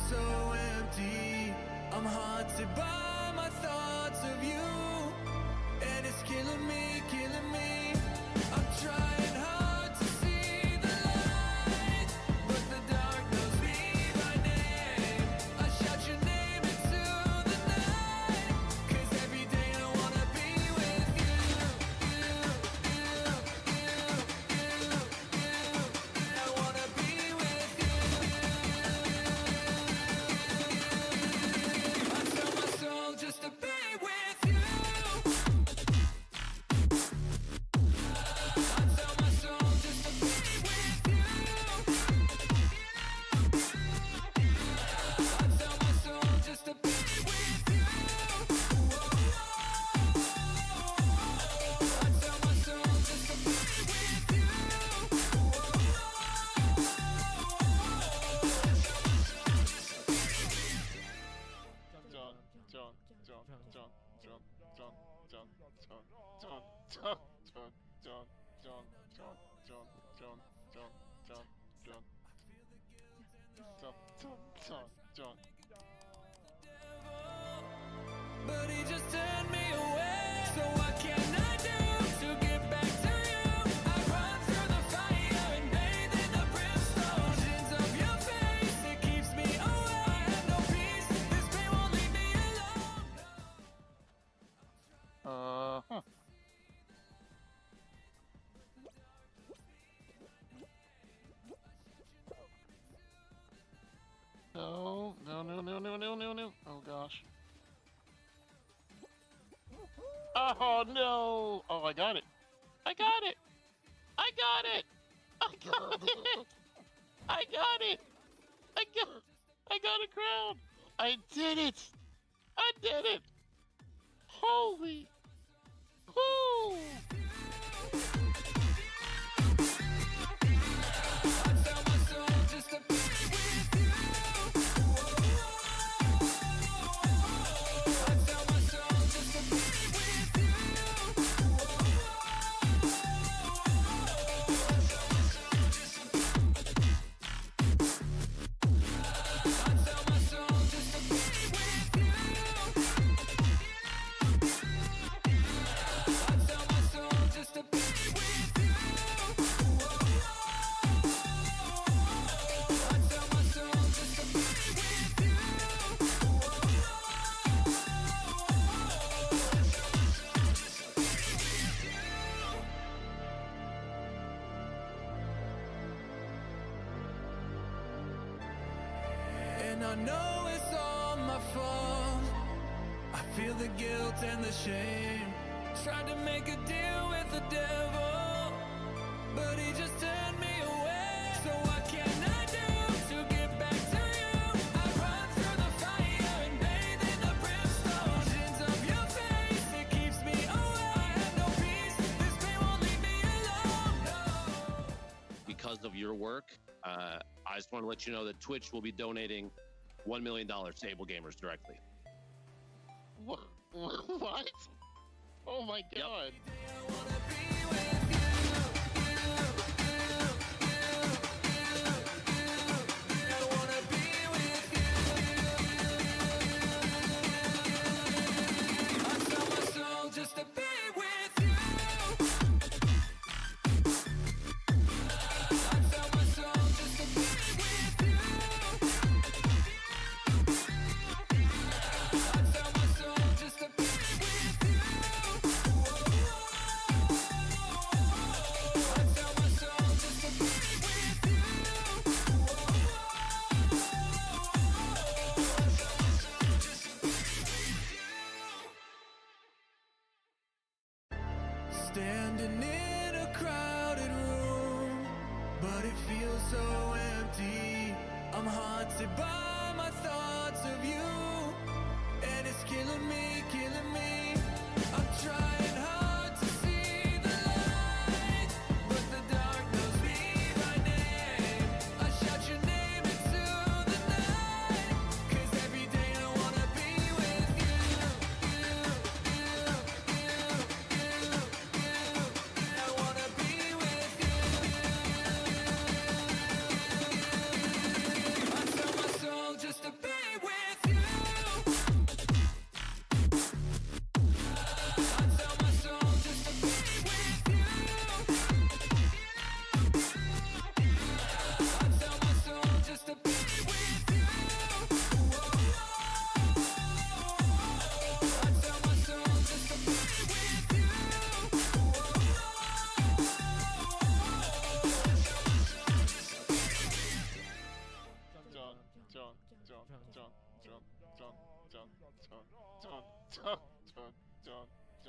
so empty. I'm haunted by my thoughts of you, and it's killing me, killing me. I'm trying hard to see the light, but the dark knows me by name. I shout your name into the night, 'cause every day I wanna be with you. I wanna be with you. I sell my soul just to be with you. I sell my soul just to be with you. I sell my soul just to be with you. I sell my soul just to be with you. But he just turned me away. So what can I do to get back to you? I run through the fire and bathe in the brimstone. Visions of your face, it keeps me away. I have no peace, this pain won't leave me alone. Huh. No. Oh gosh. Oh no! Oh, I got it! I got it! I got it! I got it! I got it! I got a crown! I did it! I did it! Holy! Woo! I sell my soul just to be with you. I sell my soul just to be with you. I sell my soul just to be with you. I sell my soul just to be with you. I sell my soul just to be with you. And I know it's all my fault. I feel the guilt and the shame. Tried to make a deal with the devil, but he just turned me away. So what can I do to get back to you? I run through the fire and bathe in the brimstone. Visions of your face, it keeps me away. I have no peace, this pain won't leave me alone. No. Because of your work, I just want to let you know that Twitch will be donating $1 million to Able Gamers directly. What? Oh my god! I wanna be with you. I wanna be with you. I sell my soul just to be with you. I sell my soul just to be with you. I sell my soul just to be with you. I sell my soul just to be with you. Standing in a crowded room, but it feels so empty. I'm haunted by my thoughts of you, and it's killing me, killing me. I'm trying hard to see the light, but the dark knows me by name. I shout your name into the night, 'cause every day I wanna be with you. I wanna be with you. I sell my soul just to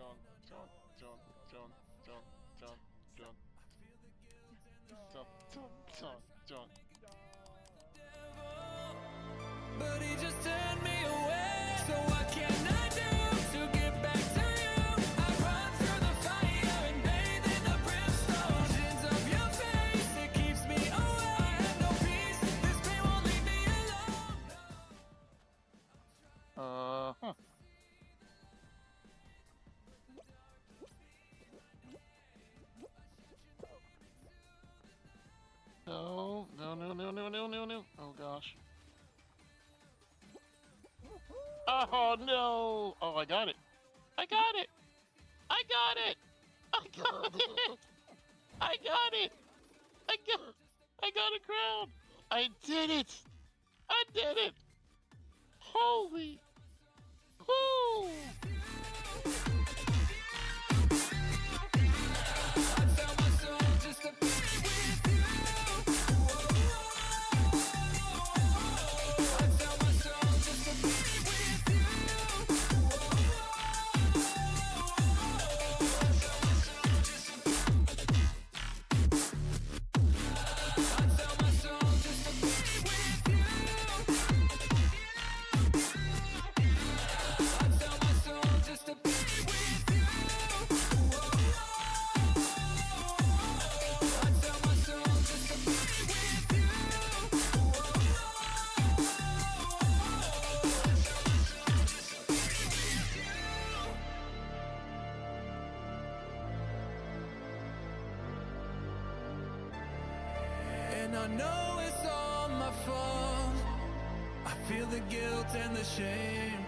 John, John, John, John, John, John, John, John, John, John, John. But he just turned me away. So what can I do to get back to you? I run through the fire and bathe in the brimstone. Visions of your face, it keeps me away. I have no peace, this pain won't leave me alone. Huh. No, no, no, no, no, no, no, no. Oh gosh. Oh no! Oh, I got it. I got it. I got it. I got it. I got it. I got a crown. I did it. I did it. Holy. Woo! I tell my soul just to be with you. I tell my soul just to be with you. I tell my soul just to be with you. I tell my soul just to be with you. I tell my soul just to be with you. And I know it's all my fault. I feel the guilt and the shame.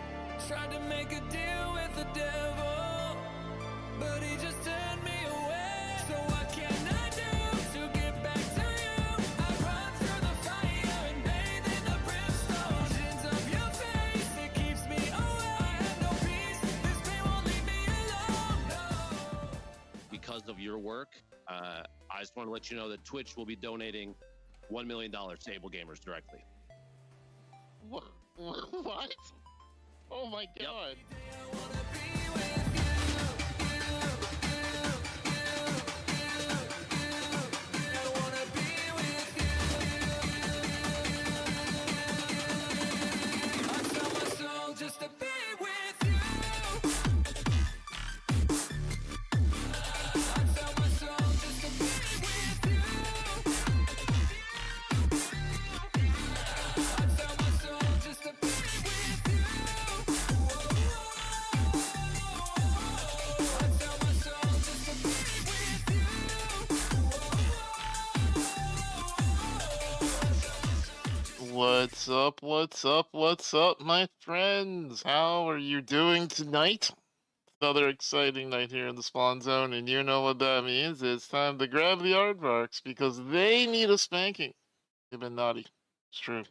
Tried to make a deal with the devil, but he just turned me away. So what can I do to get back to you? I run through the fire and bathe in the brimstone. Visions of your face, it keeps me away. I have no peace, this pain won't leave me alone. No. Because of your work, I just want to let you know that Twitch will be donating $1 million to Able Gamers directly. What? What? Oh my god. I wanna be with you. I wanna be with you. I tell my soul just to be with you. I tell my soul just to be with you. I tell my soul just to be with you. I tell my soul just to be with you. What's up, what's up, what's up, my friends? How are you doing tonight? Another exciting night here in the spawn zone, and you know what that means. It's time to grab the aardvarks because they need a spanking. They've been naughty. It's true.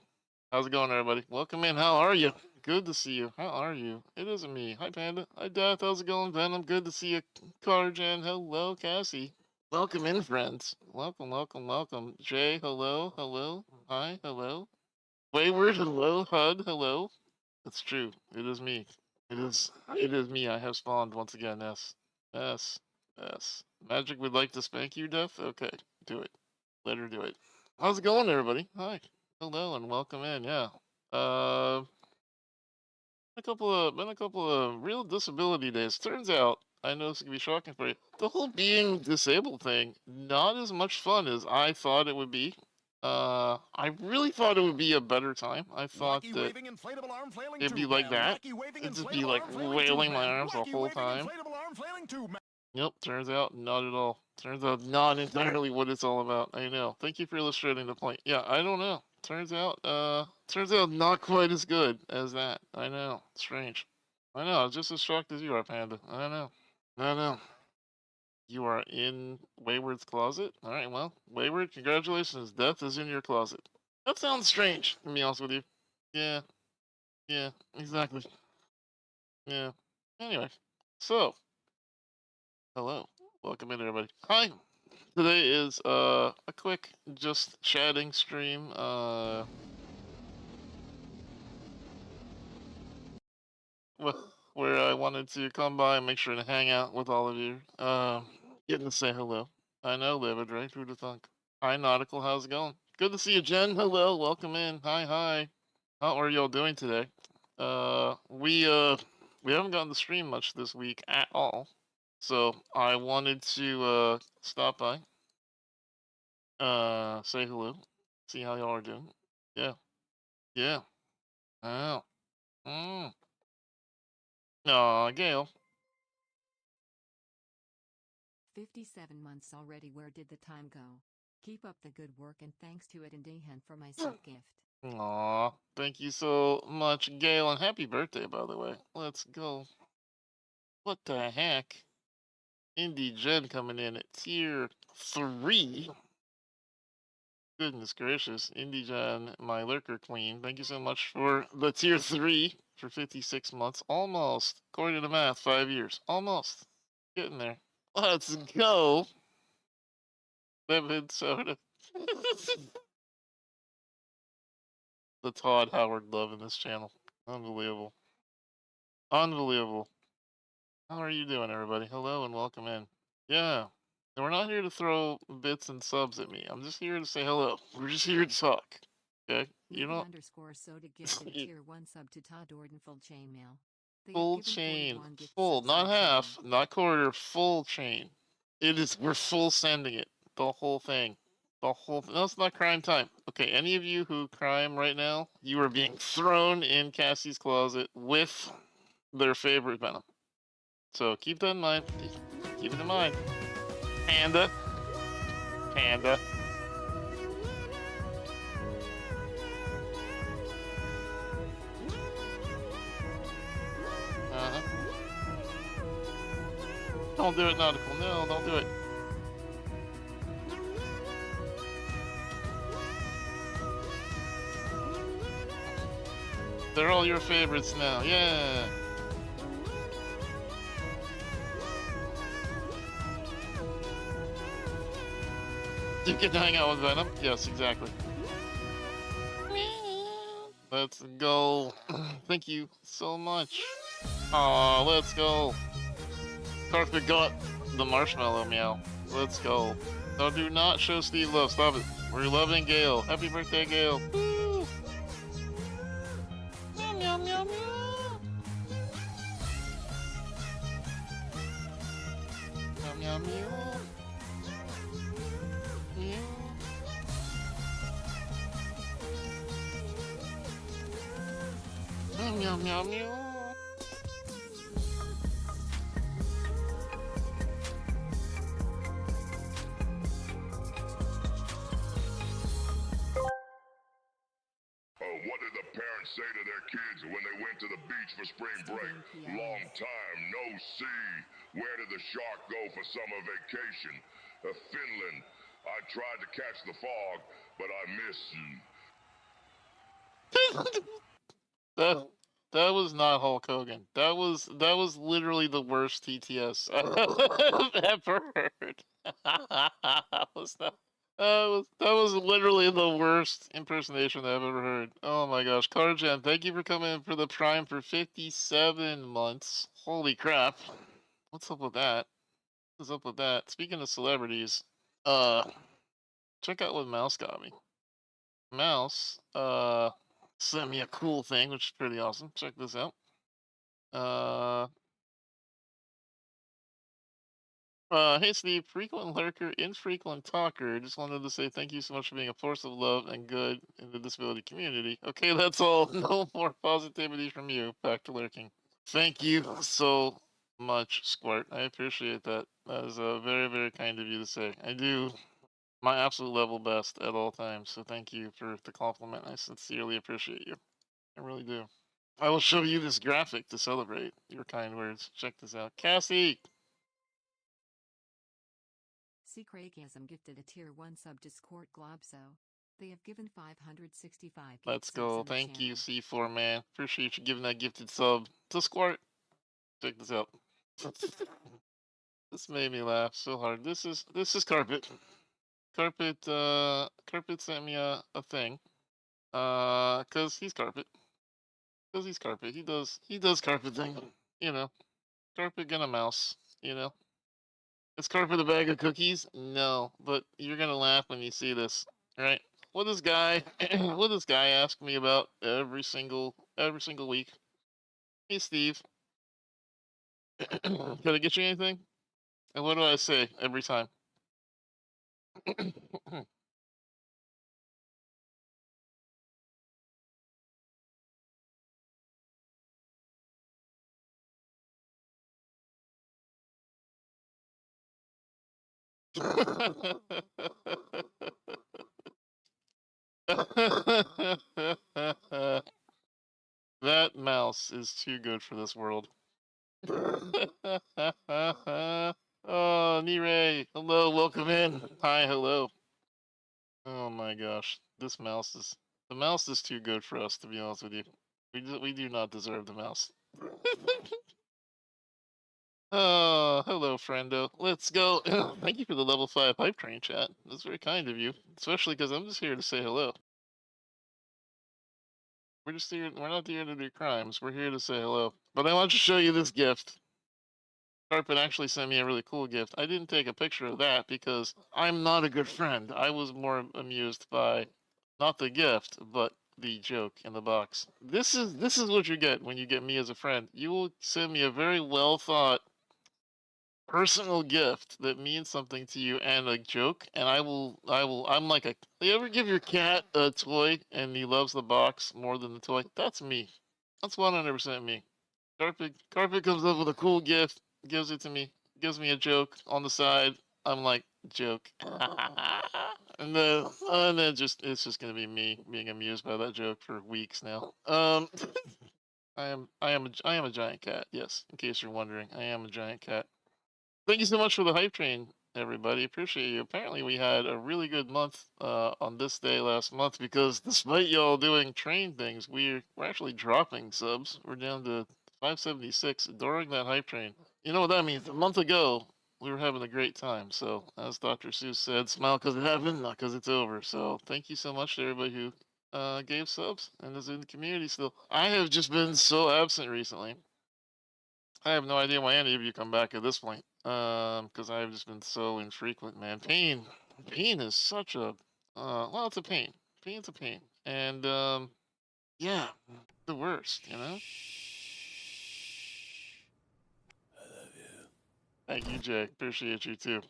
How's it going, everybody? Welcome in. How are you? Good to see you. How are you? It isn't me. Hi, Panda. Hi, Death. How's it going, Venom? Good to see you. Carjan. Hello, Cassie. Welcome in, friends. Welcome, welcome, welcome. Jay, hello, hello. Hi, hello. Wayward, hello. Hud, hello. It's true. It is me. It is me. I have spawned once again. Yes. Yes. Yes. Magic would like to spank you, Death? Okay. Do it. Let her do it. How's it going, everybody? Hi. Hello and welcome in. Yeah. Been a couple of real disability days. Turns out, I know this can be shocking for you. The whole being disabled thing, not as much fun as I thought it would be. I really thought it would be a better time. I thought Wacky that waving inflatable arm flailing it'd be tube like man. that. Wacky waving It'd just inflatable be like arm flailing wailing tube my man. arms the Wacky whole waving time. inflatable arm flailing tube man. Yep, turns out not at all. Turns out not entirely what it's all about. I know. Thank you for illustrating the point. Yeah, I don't know. Turns out not quite as good as that. I know. Strange. I know, I was just as shocked as you are, Panda. I know. I know. You are in Wayward's closet? Alright, well, Wayward, congratulations. Death is in your closet. That sounds strange, to be honest with you. Yeah. Yeah, exactly. Yeah. Anyway, so, hello. Welcome in, everybody. Hi. Today is a quick just chatting stream. Well, where I wanted to come by and make sure to hang out with all of you. Getting to say hello. I know, David, right? Who'd have thunk? Hi, Nautical. How's it going? Good to see you, Jen. Hello. Welcome in. Hi, hi. How are y'all doing today? We haven't gotten to stream much this week at all. So I wanted to stop by, say hello, see how y'all are doing. Yeah. Yeah. Oh. Mm. Aw, Gail. 57 months already. Where did the time go? Keep up the good work and thanks to Ed and Dahan for my sub gift. Aw, thank you so much, Gail, and happy birthday, by the way. Let's go. What the heck? Indie Jen coming in at tier 3. Goodness gracious. Indie Jen, my lurker queen. Thank you so much for the tier 3 for 56 months. Almost. According to the math, 5 years. Almost. Getting there. Let's go. Lemon soda. The Todd Howard love in this channel. Unbelievable. Unbelievable. How are you doing, everybody? Hello and welcome in. Yeah. And we're not here to throw bits and subs at me. I'm just here to say hello. We're just here to talk. Okay? You Ruby know, underscore soda gifted a tier 1 sub to Todd Orden full chain mail. They have full given chain. 41 gift Full, subs not in the channel. half, not quarter, full chain. It is, we're full sending it. The whole thing. The whole thing. No, it's not crime time. Okay, any of you who crime right now, you are being thrown in Cassie's closet with their favorite venom. So keep that in mind. Keep it in mind. Panda. Panda. Uh-huh. Don't do it, Nautical. No, don't do it. They're all your favorites now. Yeah. You can hang out with Venom. Yes, exactly. Let's go. Thank you so much. Aw, let's go. Carpet got the marshmallow meow. Let's go. No, do not show Steve love. Stop it. We're loving Gail. Happy birthday, Gail. Woo! Meow, meow, meow, meow. Meow, meow, meow. Meow. Meow, meow, meow, meow. What did the parents say to their kids when they went to the beach for spring break? Long time no see. Where did the shark go for summer vacation? Finland. I tried to catch the fog, but I missed you. That was not Hulk Hogan. That was literally the worst TTS I've ever heard. that was not. That was literally the worst impersonation I've ever heard. Oh my gosh, Carjan, thank you for coming in for the Prime for 57 months. Holy crap! What's up with that? What's up with that? Speaking of celebrities, check out what Mouse got me. Mouse, sent me a cool thing, which is pretty awesome. Check this out. Hey Steve, frequent lurker, infrequent talker. Just wanted to say thank you so much for being a force of love and good in the disability community. Okay, that's all. No more positivity from you. Back to lurking. Thank you so much, Squirt. I appreciate that. That is very, very kind of you to say. I do my absolute level best at all times. So thank you for the compliment. I sincerely appreciate you. I really do. I will show you this graphic to celebrate your kind words. Check this out. Cassie! C. Craigism gifted a tier 1 sub to Squirt Globso. They have given 565 gift Let's subs go. in the Thank you, channel. C4 man. Appreciate you giving that gifted sub to Squirt. Check this out. This made me laugh so hard. This is Carpet. Carpet sent me a thing. Cause he's Carpet. He does Carpet thing. you know, Carpet and a mouse, you know. Is Carpet a bag of cookies? No, but you're gonna laugh when you see this, right? What this guy, what this guy ask me about every single week? Hey, Steve, can I get you anything? And what do I say every time? That mouse is too good for this world. Oh, Nire, hello, welcome in. Hi, hello. Oh my gosh, the mouse is too good for us, to be honest with you. We do not deserve the mouse. Oh, hello, friendo. Let's go. Thank you for the level 5 hype train chat. That's very kind of you, especially because I'm just here to say hello. We're just here. We're not here to do crimes. We're here to say hello. But I want to show you this gift. Carpet actually sent me a really cool gift. I didn't take a picture of that because I'm not a good friend. I was more amused by not the gift, but the joke in the box. This is what you get when you get me as a friend. You will send me a very well thought personal gift that means something to you and a joke, and I'm like a, you ever give your cat a toy and he loves the box more than the toy? That's me. That's 100% me. Carpet comes up with a cool gift, gives it to me, gives me a joke on the side. I'm like, joke. And then just it's just gonna be me being amused by that joke for weeks now. I am a giant cat. Yes, in case you're wondering, I am a giant cat. Thank you so much for the hype train, everybody. Appreciate you. Apparently, we had a really good month on this day last month because despite y'all doing train things, we're actually dropping subs. We're down to 576 during that hype train. You know what that means? A month ago, we were having a great time. So, as Dr. Seuss said, smile because it happened, not because it's over. So, thank you so much to everybody who gave subs and is in the community still. I have just been so absent recently. I have no idea why any of you come back at this point. Because I've just been so infrequent, man. Pain is such a, well, it's a pain. Pain's a pain, and yeah, the worst, you know. Thank you, Jay. Appreciate you too.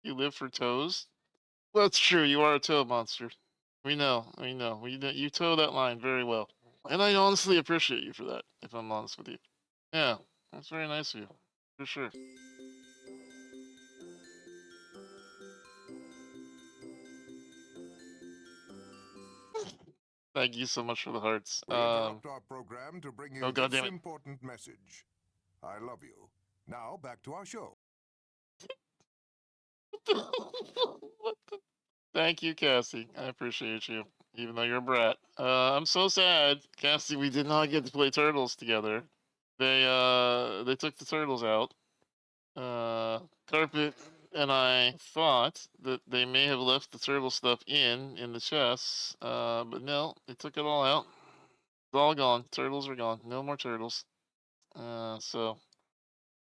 You live for toes. That's true. You are a toe monster. We know. We know. You toe that line very well, and I honestly appreciate you for that. If I'm honest with you. Yeah, that's very nice of you, for sure. Thank you so much for the hearts. We interrupt our program to bring you Oh, this goddammit. important message. I love you. Now back to our show. What the? Thank you, Cassie. I appreciate you, even though you're a brat. I'm so sad, Cassie. We did not get to play Turtles together. They took the turtles out. Carpet and I thought that they may have left the turtle stuff in the chests, but no, they took it all out. It's all gone. Turtles are gone. No more turtles. So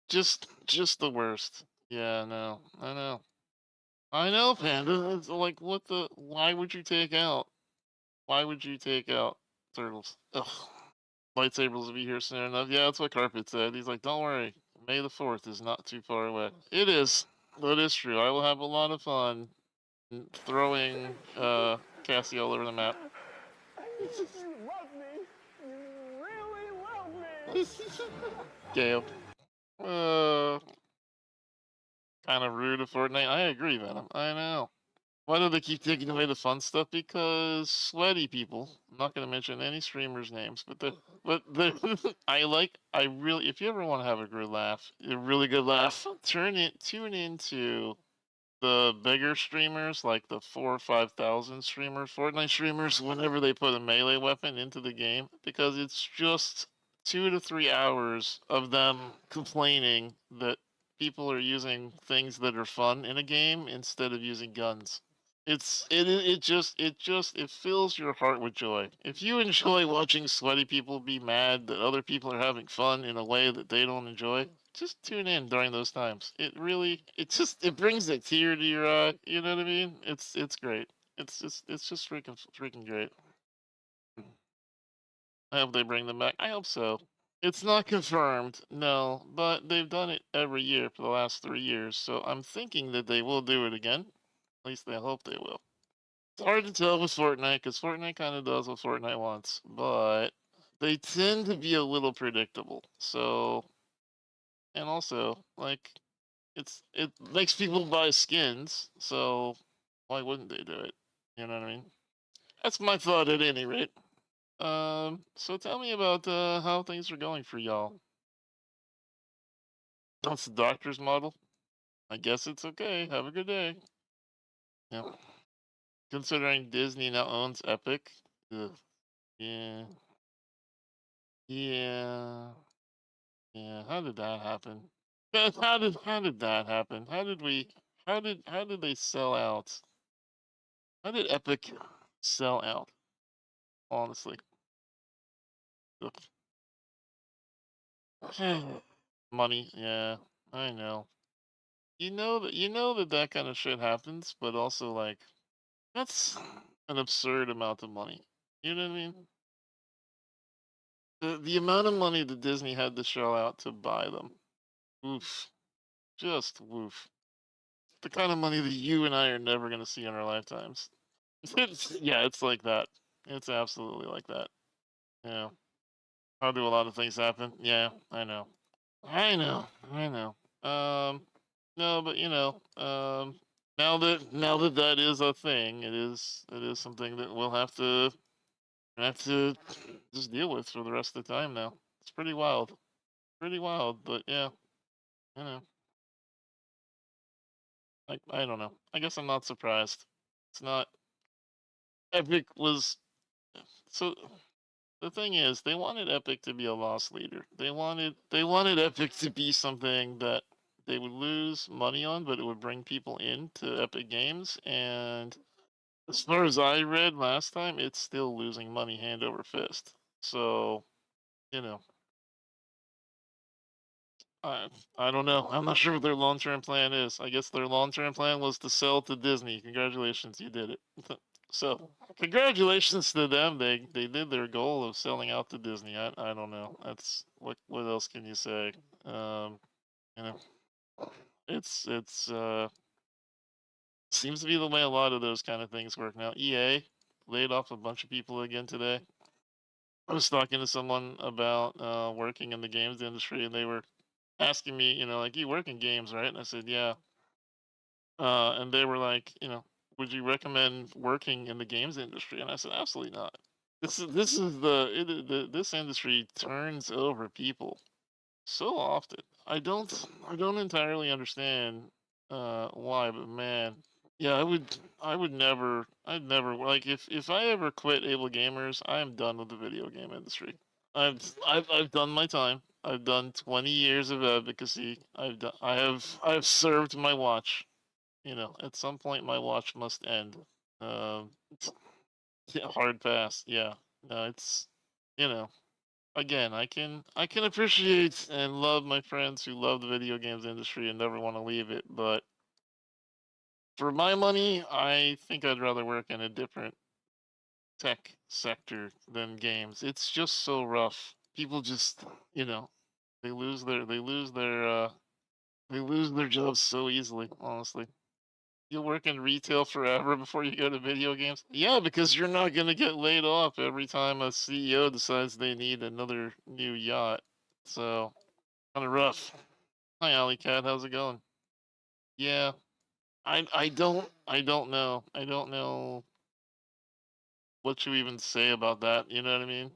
just the worst. Yeah, no, I know. I know, Panda. It's like, what the? Why would you take out? Why would you take out turtles? Ugh. Lightsabers will be here soon enough. Yeah, that's what Carpet said. He's like, don't worry. May the 4th is not too far away. It is. That is true. I will have a lot of fun throwing Cassie all over the map. You love me. You really love me. Gale. Kind of rude of Fortnite. I agree, Venom. I know. Why do they keep taking away the fun stuff? Because sweaty people. I'm not going to mention any streamers' names, but I really, if you ever want to have a good laugh, a really good laugh, tune into the bigger streamers, like the 4 or 5,000 streamers, Fortnite streamers, whenever they put a melee weapon into the game, because it's just 2 to 3 hours of them complaining that people are using things that are fun in a game instead of using guns. it fills your heart with joy. If you enjoy watching sweaty people be mad that other people are having fun in a way that they don't enjoy, just tune in during those times. It brings a tear to your eye. You know what I mean? It's great. It's just freaking great. I hope they bring them back. I hope so. It's not confirmed, no, but they've done it every year for the last 3 years, so I'm thinking that they will do it again. At least I hope they will. It's hard to tell with Fortnite because Fortnite kind of does what Fortnite wants, but they tend to be a little predictable. So, and also, like, it makes people buy skins, so why wouldn't they do it? You know what I mean? That's my thought at any rate. So tell me about how things are going for y'all. That's the doctor's model. I guess it's okay. Have a good day. Yeah. Considering Disney now owns Epic. Ugh. Yeah. Yeah. Yeah. How did that happen? How did that happen? How did they sell out? How did Epic sell out? Honestly. Ugh. Money, yeah. I know. You know that kind of shit happens, but also like that's an absurd amount of money. You know what I mean? The amount of money that Disney had to shell out to buy them. Oof. Just woof. The kind of money that you and I are never gonna see in our lifetimes. Yeah, it's like that. It's absolutely like that. Yeah. How do a lot of things happen? Yeah, I know. I know. I know. No, but now that that is a thing, it is something that we'll have to just deal with for the rest of the time now. It's pretty wild, but yeah, you know, I don't know. I guess I'm not surprised. It's not. Epic was so. The thing is, they wanted Epic to be a loss leader. They wanted Epic to be something that they would lose money on, but it would bring people into Epic Games. And as far as I read last time, it's still losing money hand over fist. So, you know, I I don't know. I'm not sure what their long term plan is. I guess their long term plan was to sell to Disney. Congratulations, you did it. So congratulations to them. They did their goal of selling out to Disney. I don't know. That's what else can you say? You know, it's seems to be the way a lot of those kind of things work now. EA laid off a bunch of people again today. I was talking to someone about working in the games industry, and they were asking me, like, you work in games, right? And I said, yeah. And they were like, would you recommend working in the games industry? And I said, absolutely not. This industry turns over people so often. I don't entirely understand why, but man, yeah, I'd never like if I ever quit Able Gamers, I am done with the video game industry. I've done my time. I've done 20 years of advocacy. I have served my watch. At some point my watch must end. Um, yeah, hard pass. Yeah, no, it's you know again, I can appreciate and love my friends who love the video games industry and never want to leave it, but for my money, I think I'd rather work in a different tech sector than games. It's just so rough. People just, you know, they lose their jobs so easily, honestly. You'll work in retail forever before you go to video games? Yeah, because you're not going to get laid off every time a CEO decides they need another new yacht. So, kind of rough. Hi, Alley Cat. How's it going? Yeah, I don't know. I don't know what you even say about that. You know what I mean?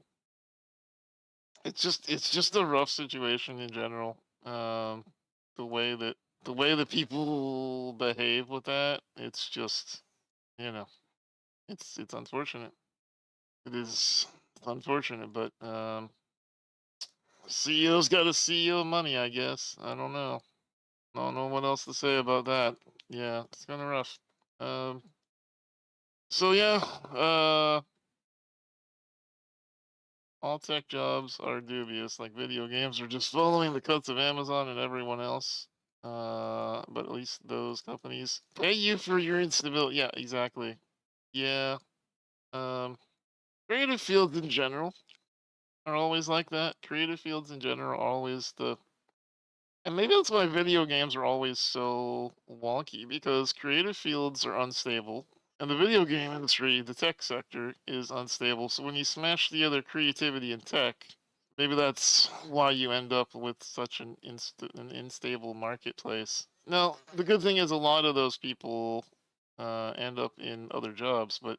It's just a rough situation in general. The way that the way that people behave with that, it's just you know, it's unfortunate. It is unfortunate, but CEO's got a CEO money, I guess. I don't know. I don't know what else to say about that. Yeah, it's kind of rough. Um, So yeah, all tech jobs are dubious. Like video games are just following the cuts of Amazon and everyone else. But at least those companies pay you for your instability. Yeah, exactly. Yeah. Um, creative fields in general are always like that. Creative fields in general are always and maybe that's why video games are always so wonky because creative fields are unstable. And the video game industry, the tech sector, is unstable. So when you smash together creativity and tech, maybe that's why you end up with such an unstable marketplace. Now, the good thing is a lot of those people end up in other jobs, but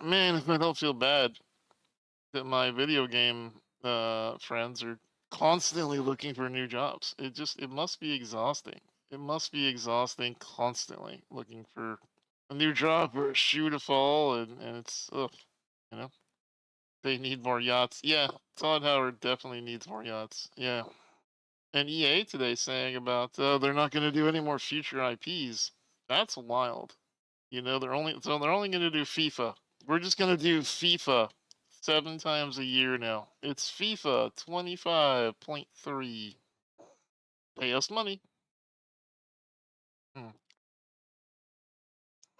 man, if I don't feel bad that my video game friends are constantly looking for new jobs. It must be exhausting. It must be exhausting constantly looking for a new job or a shoe to fall, and it's ugh, you know. They need more yachts. Yeah, Todd Howard definitely needs more yachts. Yeah. And EA today saying about they're not going to do any more future IPs. That's wild. You know, they're only going to do FIFA. We're just going to do FIFA 7 times a year now. It's FIFA 25.3. Pay us money. Hmm.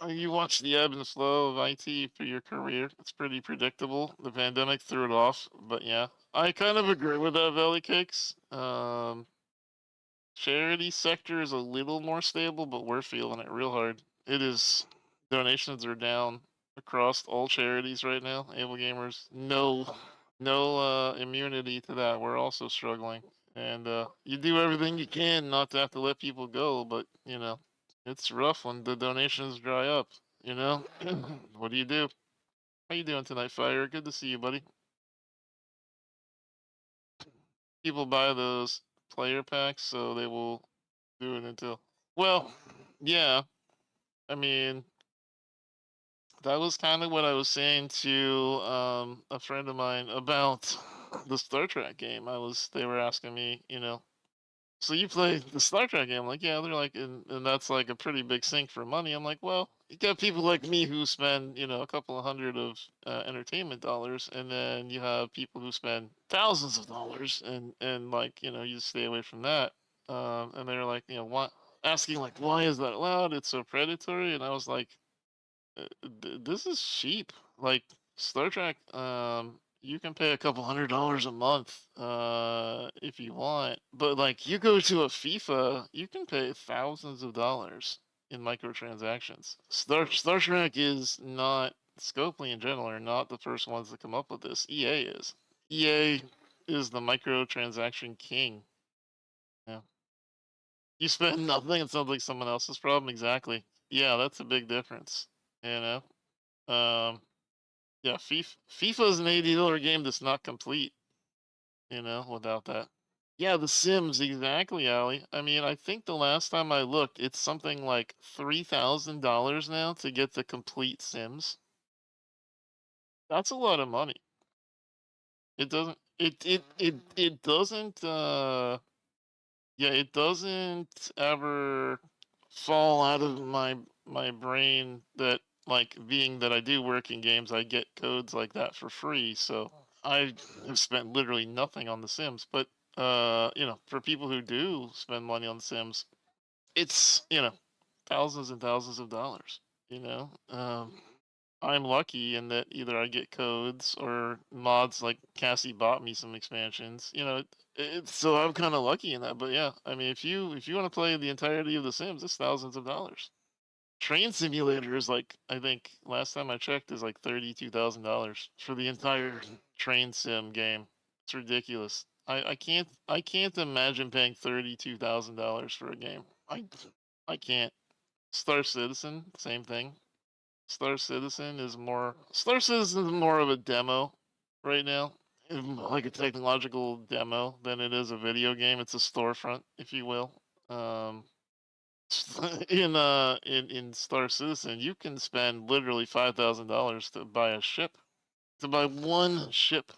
You watch the ebb and flow of IT for your career. It's pretty predictable. The pandemic threw it off, but yeah, I kind of agree with that, Valley Cakes. Charity sector is a little more stable, but we're feeling it real hard. It is. Donations are down across all charities right now. Able Gamers, no immunity to that. We're also struggling, and you do everything you can not to have to let people go, but you know, it's rough when the donations dry up. You know, what do you do? How you doing tonight, Fire? Good to see you, buddy. People buy those player packs, so they will do it until. Well, yeah. I mean, that was kind of what I was saying to a friend of mine about the Star Trek game. They were asking me, you know, so you play the Star Trek game? I'm like, yeah. They're like, and that's like a pretty big sink for money. I'm like, well, you got people like me who spend, you know, a couple of hundred of entertainment dollars, and then you have people who spend thousands of dollars, and like, you know, you stay away from that. And they're like, you know, what? Asking like, why is that allowed? It's so predatory. And I was like, this is cheap. Like Star Trek, you can pay a couple $100 a month, if you want. But like you go to a FIFA, you can pay thousands of dollars in microtransactions. Star Trek is not Scopely in general are not the first ones to come up with this. EA is. EA is the microtransaction king. Yeah. You spend nothing, it sounds like someone else's problem. Exactly. Yeah, that's a big difference. You know? Yeah, FIFA is an $80 game that's not complete, you know, without that. Yeah, The Sims, exactly, Ali. I mean, I think the last time I looked, it's something like $3,000 now to get the complete Sims. That's a lot of money. It doesn't it doesn't yeah, it doesn't ever fall out of my brain that like being that I do work in games, I get codes like that for free. So I have spent literally nothing on The Sims. But you know, for people who do spend money on The Sims, it's you know thousands and thousands of dollars. You know, I'm lucky in that either I get codes or mods like Cassie bought me some expansions. You know, so I'm kind of lucky in that. But yeah, I mean, if you want to play the entirety of The Sims, it's thousands of dollars. Train Simulator is like I think last time I checked is like $32,000 for the entire train sim game. It's ridiculous. I can't imagine paying $32,000 for a game. I can't. Star Citizen, same thing. Star Citizen is more of a demo right now, like a technological demo than it is a video game. It's a storefront, if you will. Um, in Star Citizen, you can spend literally $5,000 to buy a ship, to buy one ship.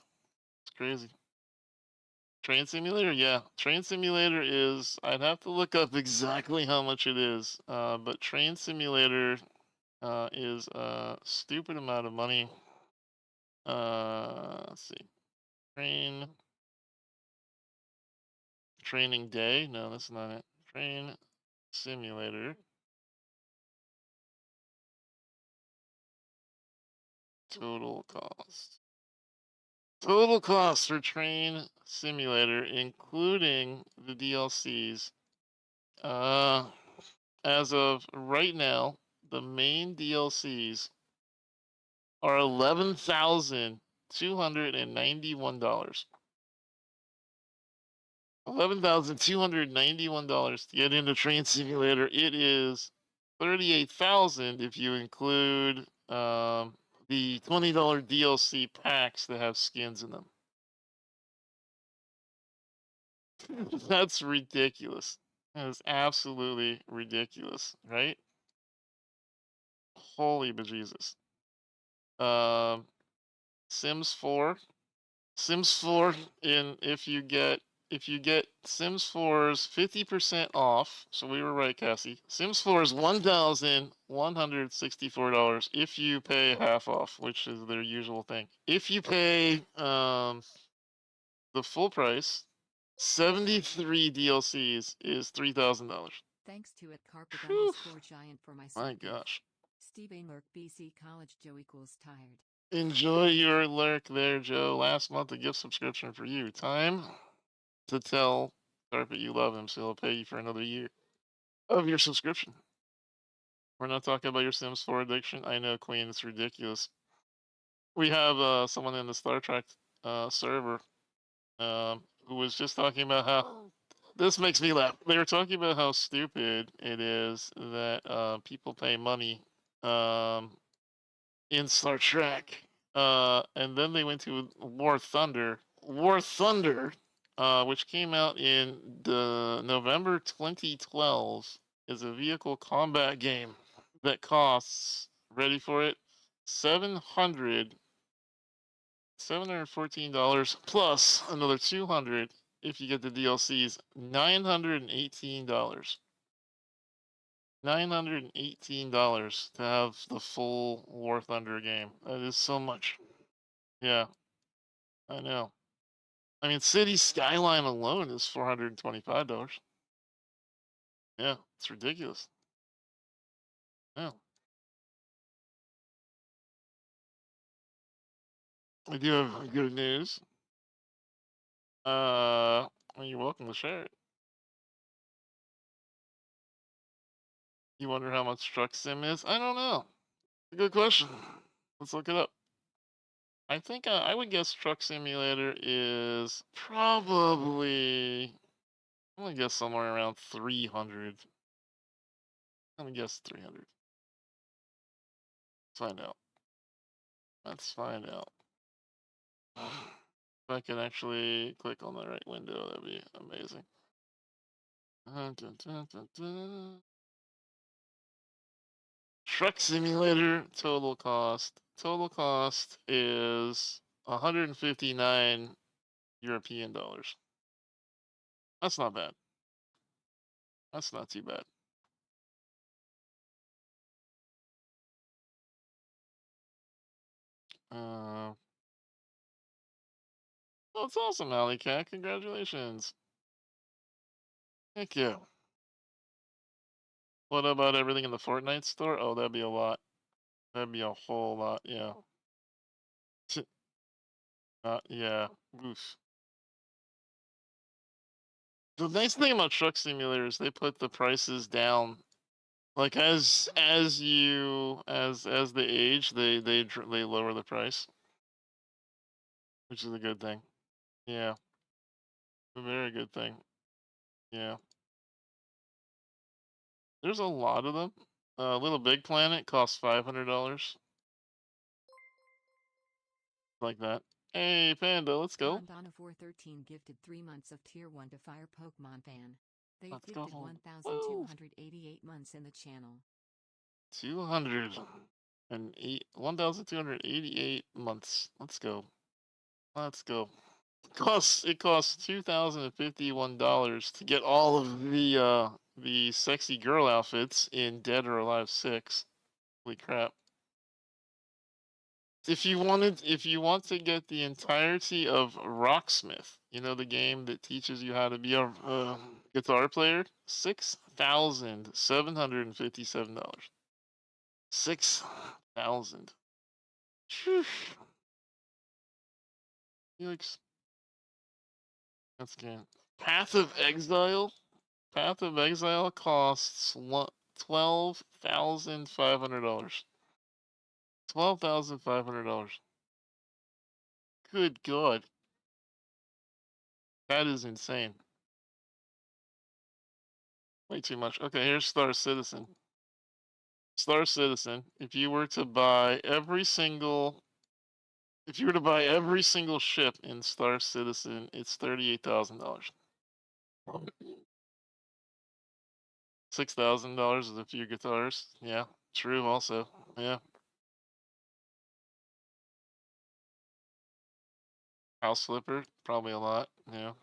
It's crazy. Train Simulator, yeah. Train Simulator is. I'd have to look up exactly how much it is. But Train Simulator is a stupid amount of money. Let's see. Training day. No, that's not it. Train simulator. Total cost. Total cost for Train Simulator, including the DLCs. As of right now, the main DLCs are $11,291. $11,291 to get into Train Simulator. It is $38,000 if you include the $20 DLC packs that have skins in them. That's ridiculous. That is absolutely ridiculous, right? Holy bejesus. Sims 4. Sims 4 if you get Sims 4's 50% off. So we were right, Cassie. Sims 4 is $1,164 if you pay half off, which is their usual thing. If you pay the full price, 73 DLCs is $3,000. Thanks to it, Carpet Whew. underscore giant for my My sub gift. gosh. Steve A. Merck, BC College, Joe equals tired. Enjoy your lurk there, Joe. Last month, a gift subscription for you. Time to tell Carpet you love him, so he'll pay you for another year of your subscription. We're not talking about your Sims 4 addiction. I know, Queen, it's ridiculous. We have someone in the Star Trek server who was just talking about how this makes me laugh. They were talking about how stupid it is that people pay money in Star Trek. And then they went to War Thunder. War Thunder, which came out in the November 2012, is a vehicle combat game that costs, ready for it, $714 plus another $200 if you get the DLCs, $918. $918 to have the full War Thunder game. That is so much. Yeah, I know. I mean, City Skyline alone is $425. Yeah, it's ridiculous. Yeah. I do have good news. Well, you're welcome to share it. You wonder how much Truck Sim is? I don't know. Good question. Let's look it up. I think I would guess Truck Simulator is probably, I'm gonna guess somewhere around 300. I'm gonna guess 300. Let's find out. Let's find out. If I can actually click on the right window, that'd be amazing. Truck Simulator total cost. Total cost is 159 European dollars. That's not bad. That's not too bad. Oh, it's awesome, Alley Cat. Congratulations. Thank you. What about everything in the Fortnite store? Oh, that'd be a lot. That'd be a whole lot, yeah. Yeah. Oof. The nice thing about Truck Simulator is they put the prices down. Like as they age, they lower the price, which is a good thing. Yeah, a very good thing. Yeah. There's a lot of them. Little Big Planet costs $500. Like that. Hey, Panda, let's go. Donna413 gifted 3 months of Tier 1 to Fire Pokemon fan. They've Let's go gifted home. 1,288 months in the channel. 1,288 months. Let's go. Let's go. It costs $2,051 to get all of the sexy girl outfits in Dead or Alive 6. Holy crap. If you want to get the entirety of Rocksmith, you know, the game that teaches you how to be a guitar player, $6,757. 6,000. Felix, that's good. Path of Exile. Path of Exile costs $12,500. $12,500. Good God. That is insane. Way too much. Okay, here's Star Citizen. Star Citizen, if you were to buy every single ship in Star Citizen, it's $38,000. $6,000 is a few guitars. Yeah, true also. Yeah. House flipper, probably a lot. Yeah.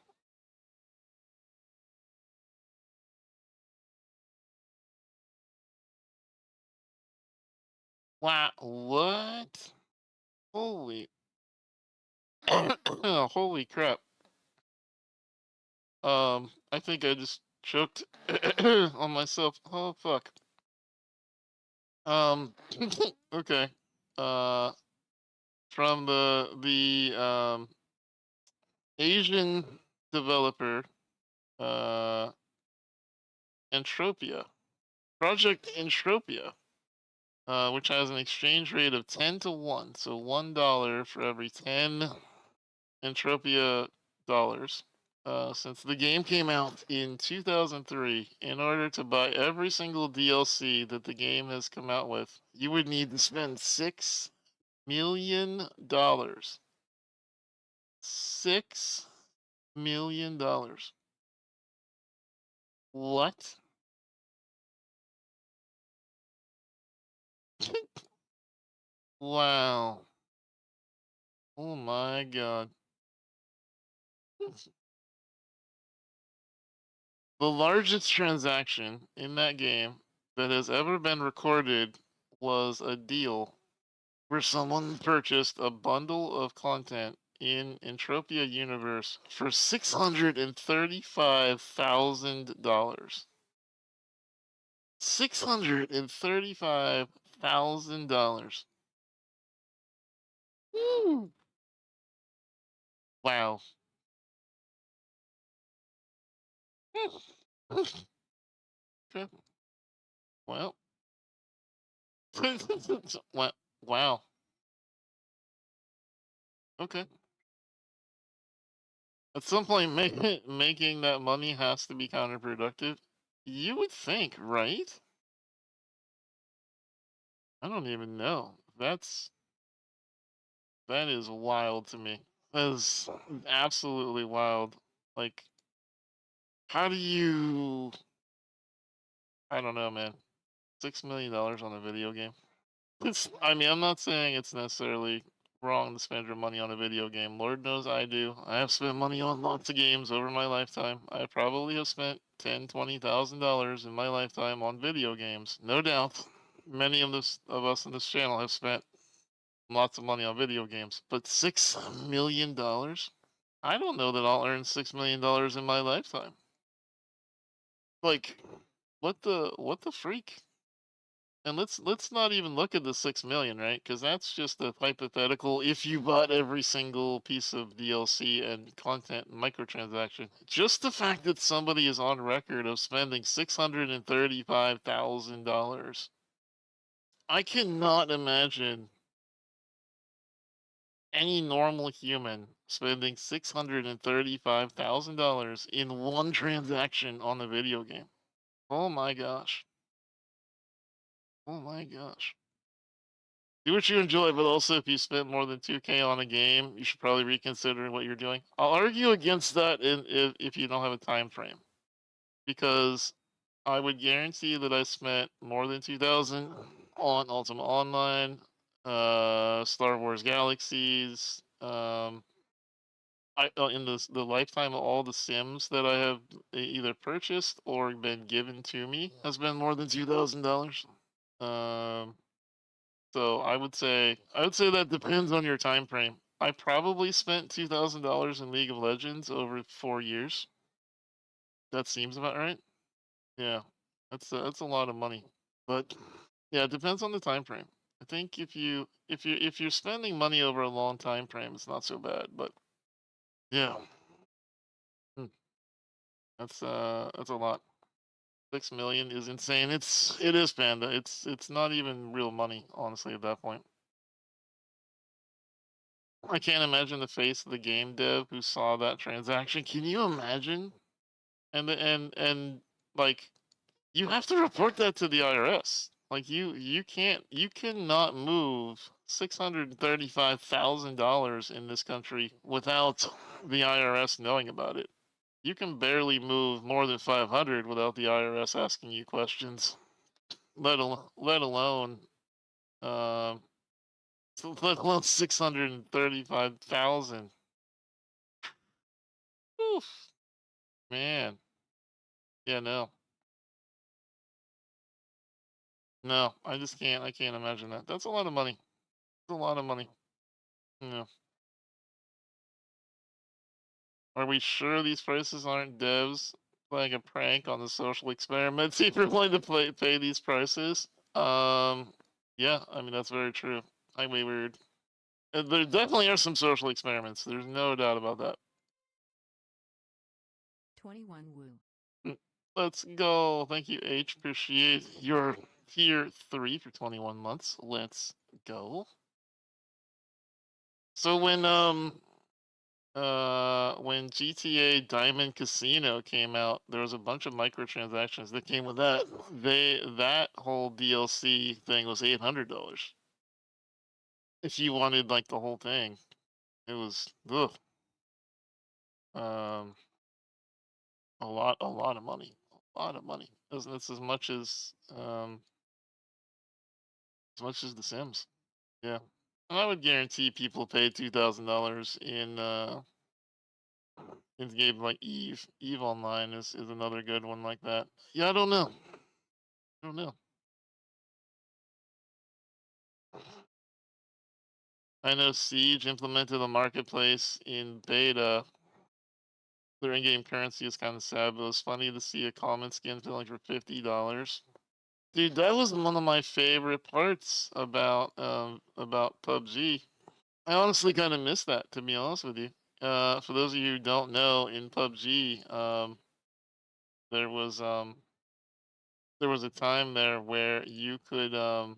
Wow, what? Holy holy crap. I think I just choked on myself. Oh fuck. Okay. Uh from the Asian developer Entropia. Project Entropia. Which has an exchange rate of 10 to 1, so $1 for every 10 Entropia dollars. Since the game came out in 2003, in order to buy every single DLC that the game has come out with, you would need to spend $6 million. $6 million. What? Wow. Oh my god. The largest transaction in that game that has ever been recorded was a deal where someone purchased a bundle of content in Entropia Universe for $635,000. $635,000. Wow. Okay. Well. Wow. Okay. At some point, making that money has to be counterproductive. You would think, right? I don't even know. That is wild to me. That is absolutely wild. Like, how do you? I don't know, man. $6 million on a video game. I mean, I'm not saying it's necessarily wrong to spend your money on a video game. Lord knows I do. I have spent money on lots of games over my lifetime. I probably have spent $10,000-$20,000 in my lifetime on video games. No doubt. Many of us on this channel have spent lots of money on video games. But $6 million? I don't know that I'll earn $6 million in my lifetime. Like, what the freak? And let's not even look at the 6 million, right? Because that's just a hypothetical. If you bought every single piece of DLC and content and microtransaction, just the fact that somebody is on record of spending $635,000, I cannot imagine any normal human spending $635,000 in one transaction on a video game. Oh my gosh. Oh my gosh. Do what you enjoy, but also if you spent more than 2K on a game, you should probably reconsider what you're doing. I'll argue against that if you don't have a time frame, because I would guarantee that I spent more than 2,000 on Ultima Online, Star Wars Galaxies. In the lifetime of all the Sims that I have either purchased or been given to me has been more than $2,000. So I would say that depends on your time frame. I probably spent $2,000 in League of Legends over 4 years. That seems about right. Yeah, that's a lot of money. But yeah, it depends on the time frame. I think if you're spending money over a long time frame, it's not so bad. But yeah, hmm, that's a lot. 6 million is insane. It is Panda. It's not even real money, honestly, at that point. I can't imagine the face of the game dev who saw that transaction. Can you imagine? And like you have to report that to the IRS. Like you cannot move $635,000 in this country without the IRS knowing about it. You can barely move more than 500 without the IRS asking you questions. Let alone um let alone 635,000. Oof, man. Yeah, no. No, I just can't. I can't imagine that. That's a lot of money. That's a lot of money. Yeah. Are we sure these prices aren't devs playing a prank on the social experiment? See if you're willing to pay these prices. Yeah, I mean that's very true. Highway weird. There definitely are some social experiments. There's no doubt about that. 21 Woo. Let's go. Thank you, H. Appreciate your tier 3 for 21 months. Let's go. So when GTA Diamond Casino came out, there was a bunch of microtransactions that came with that. That whole DLC thing was $800. If you wanted like the whole thing, it was ugh, um a lot of money, a lot of money. It's as much as The Sims. Yeah, and I would guarantee people pay $2,000 in the game like Eve. Eve Online is another good one like that. Yeah, I don't know. I don't know. I know Siege implemented a marketplace in beta. Their in-game currency is kind of sad, but it was funny to see a common skin filling for $50. Dude, that was one of my favorite parts about PUBG. I honestly kind of miss that, to be honest with you. For those of you who don't know, in PUBG, there was um, there was a time there where you could uh,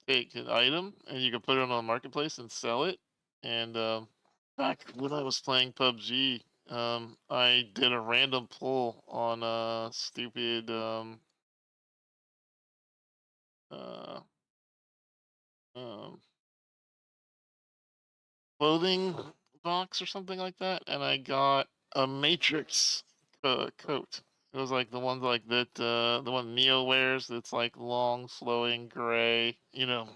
take an item and you could put it on a marketplace and sell it. And back when I was playing PUBG, I did a random pull on a stupid uh, um, clothing box or something like that, and I got a Matrix coat. It was like the ones like that, the one Neo wears. That's like long, flowing gray. You know,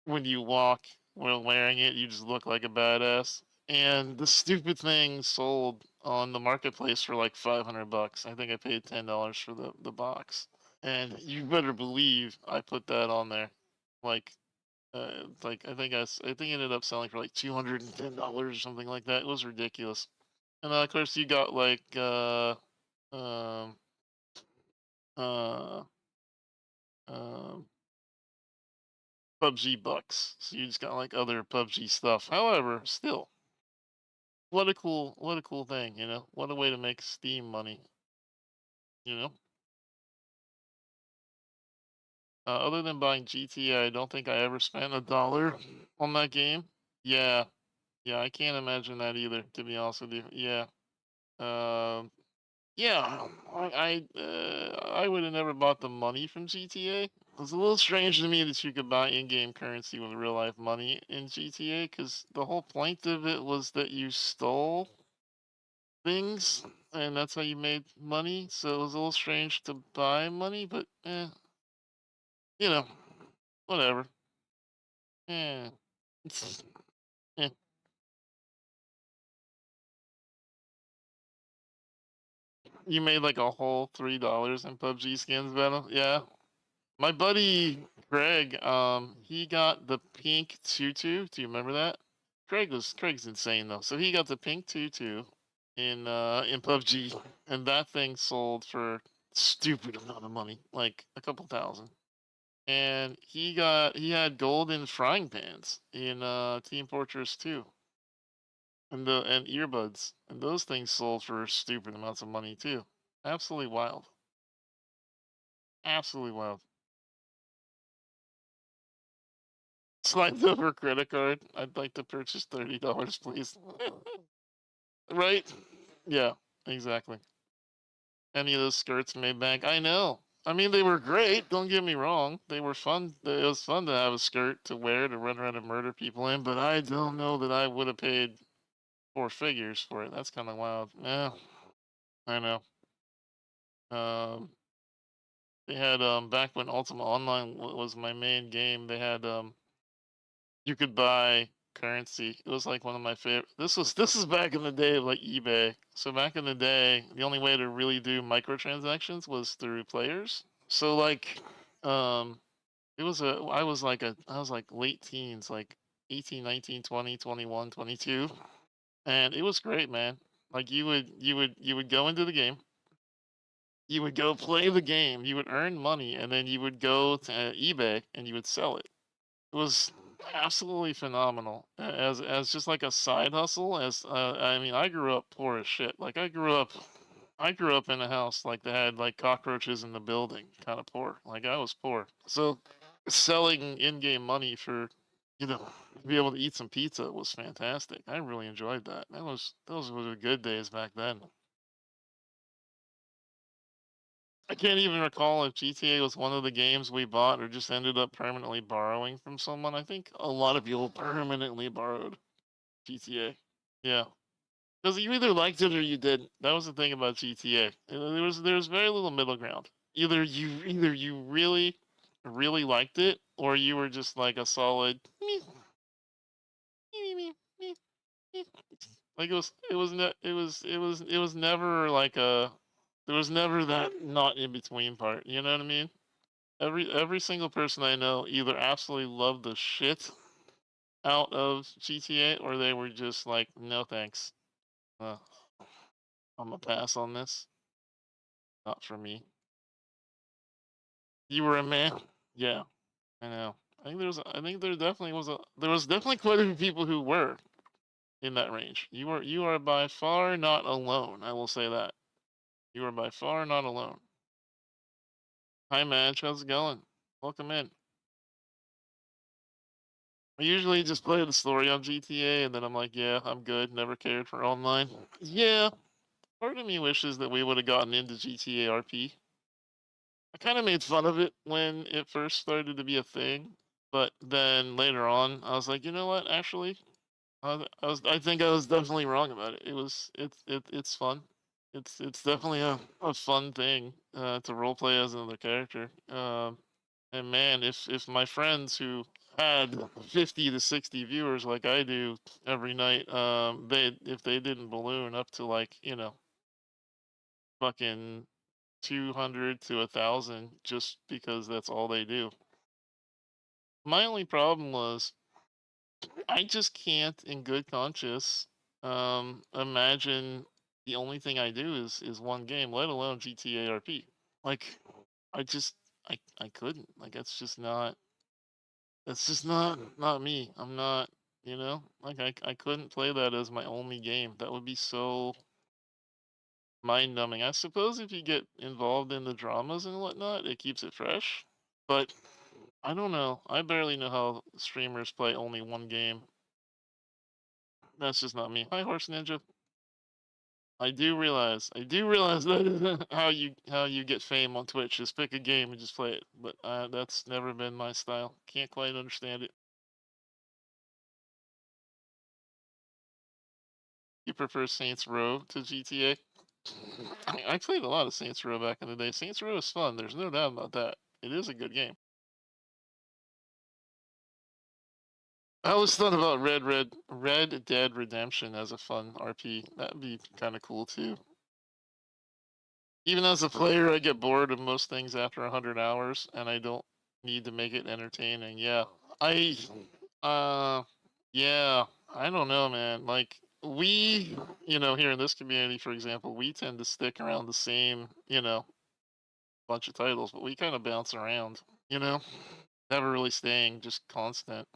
when you walk while wearing it, you just look like a badass. And the stupid thing sold on the marketplace for like $500. I think I paid $10 for the box. And you better believe I put that on there. Like like I think it ended up selling for like $210 or something like that. It was ridiculous. And of course you got like um uh um PUBG bucks. So you just got like other PUBG stuff. However, still, what a cool thing, you know? What a way to make Steam money, you know? Other than buying GTA, I don't think I ever spent $1 on that game. Yeah, yeah, I can't imagine that either, to be honest with you. Yeah. Um Yeah, I would have never bought the money from GTA. It was a little strange to me that you could buy in-game currency with real life money in GTA, because the whole point of it was that you stole things, and that's how you made money. So it was a little strange to buy money, but you know, whatever. Eh, it's, eh. You made like a whole $3 in PUBG skins battle. Yeah, my buddy Greg, he got the pink tutu. Do you remember that? Craig's insane though. So he got the pink tutu in PUBG, and that thing sold for stupid amount of money, like a couple thousand. And he had golden frying pans in Team Fortress 2, and earbuds, and those things sold for stupid amounts of money too. Absolutely wild. Absolutely wild. Slide over credit card. I'd like to purchase $30, please. Right? Yeah, exactly. Any of those skirts made back. I know. I mean, they were great. Don't get me wrong. They were fun. It was fun to have a skirt to wear to run around and murder people in. But I don't know that I would have paid 4 figures for it. That's kind of wild. Yeah, I know. They had back when Ultima Online was my main game. They had you could buy currency. It was like one of my favorite. This is back in the day of like eBay. So back in the day, the only way to really do microtransactions was through players. So like, it was I was like late teens, like 18, 19, 20, 21, 22, and it was great, man. Like you would go into the game, you would go play the game, you would earn money, and then you would go to eBay and you would sell it. It was absolutely phenomenal as just like a side hustle. As I mean, I grew up poor as shit. Like I grew up in a house like that had like cockroaches in the building, kind of poor. Like I was poor, so selling in-game money for to be able to eat some pizza was fantastic. I really enjoyed that. Those were the good days back then. I can't even recall if GTA was one of the games we bought or just ended up permanently borrowing from someone. I think a lot of people permanently borrowed GTA. Yeah. Because you either liked it or you didn't. That was the thing about GTA. There was very little middle ground. Either you really really liked it or you were just like a solid meh, meh, meh, meh, meh. Like it was never like a there was never that not in between part. You know what I mean? Every single person I know either absolutely loved the shit out of GTA or they were just like, no thanks. Uh, I'm gonna pass on this. Not for me. You were a man. Yeah, I know. I think there was definitely quite a few people who were in that range. You are by far not alone. I will say that. You are by far not alone. Hi Madge, how's it going? Welcome in. I usually just play the story on GTA and then I'm like, yeah, I'm good. Never cared for online. Yeah, part of me wishes that we would have gotten into GTA RP. I kind of made fun of it when it first started to be a thing, but then later on, I was like, you know what? Actually, I think I was definitely wrong about it. It's fun. It's definitely a fun thing to roleplay as another character. And man, if my friends who had 50 to 60 viewers like I do every night, they if they didn't balloon up to like fucking 200 to 1,000 just because that's all they do. My only problem was I just can't, in good conscience, imagine the only thing I do is one game, let alone GTA RP. Like, I just I couldn't. Like, that's just not me. I'm not, like I couldn't play that as my only game. That would be so mind numbing. I suppose if you get involved in the dramas and whatnot, it keeps it fresh. But I don't know. I barely know how streamers play only one game. That's just not me. Hi, Horse Ninja. I do realize that is how you get fame on Twitch. Just pick a game and just play it. But that's never been my style. Can't quite understand it. You prefer Saints Row to GTA? I played a lot of Saints Row back in the day. Saints Row is fun. There's no doubt about that. It is a good game. I always thought about Red Dead Redemption as a fun RP. That'd be kind of cool too. Even as a player, I get bored of most things after 100 hours, and I don't need to make it entertaining. Yeah. Yeah, I don't know, man. Like we, here in this community, for example, we tend to stick around the same, bunch of titles, but we kind of bounce around, you know, never really staying just constant.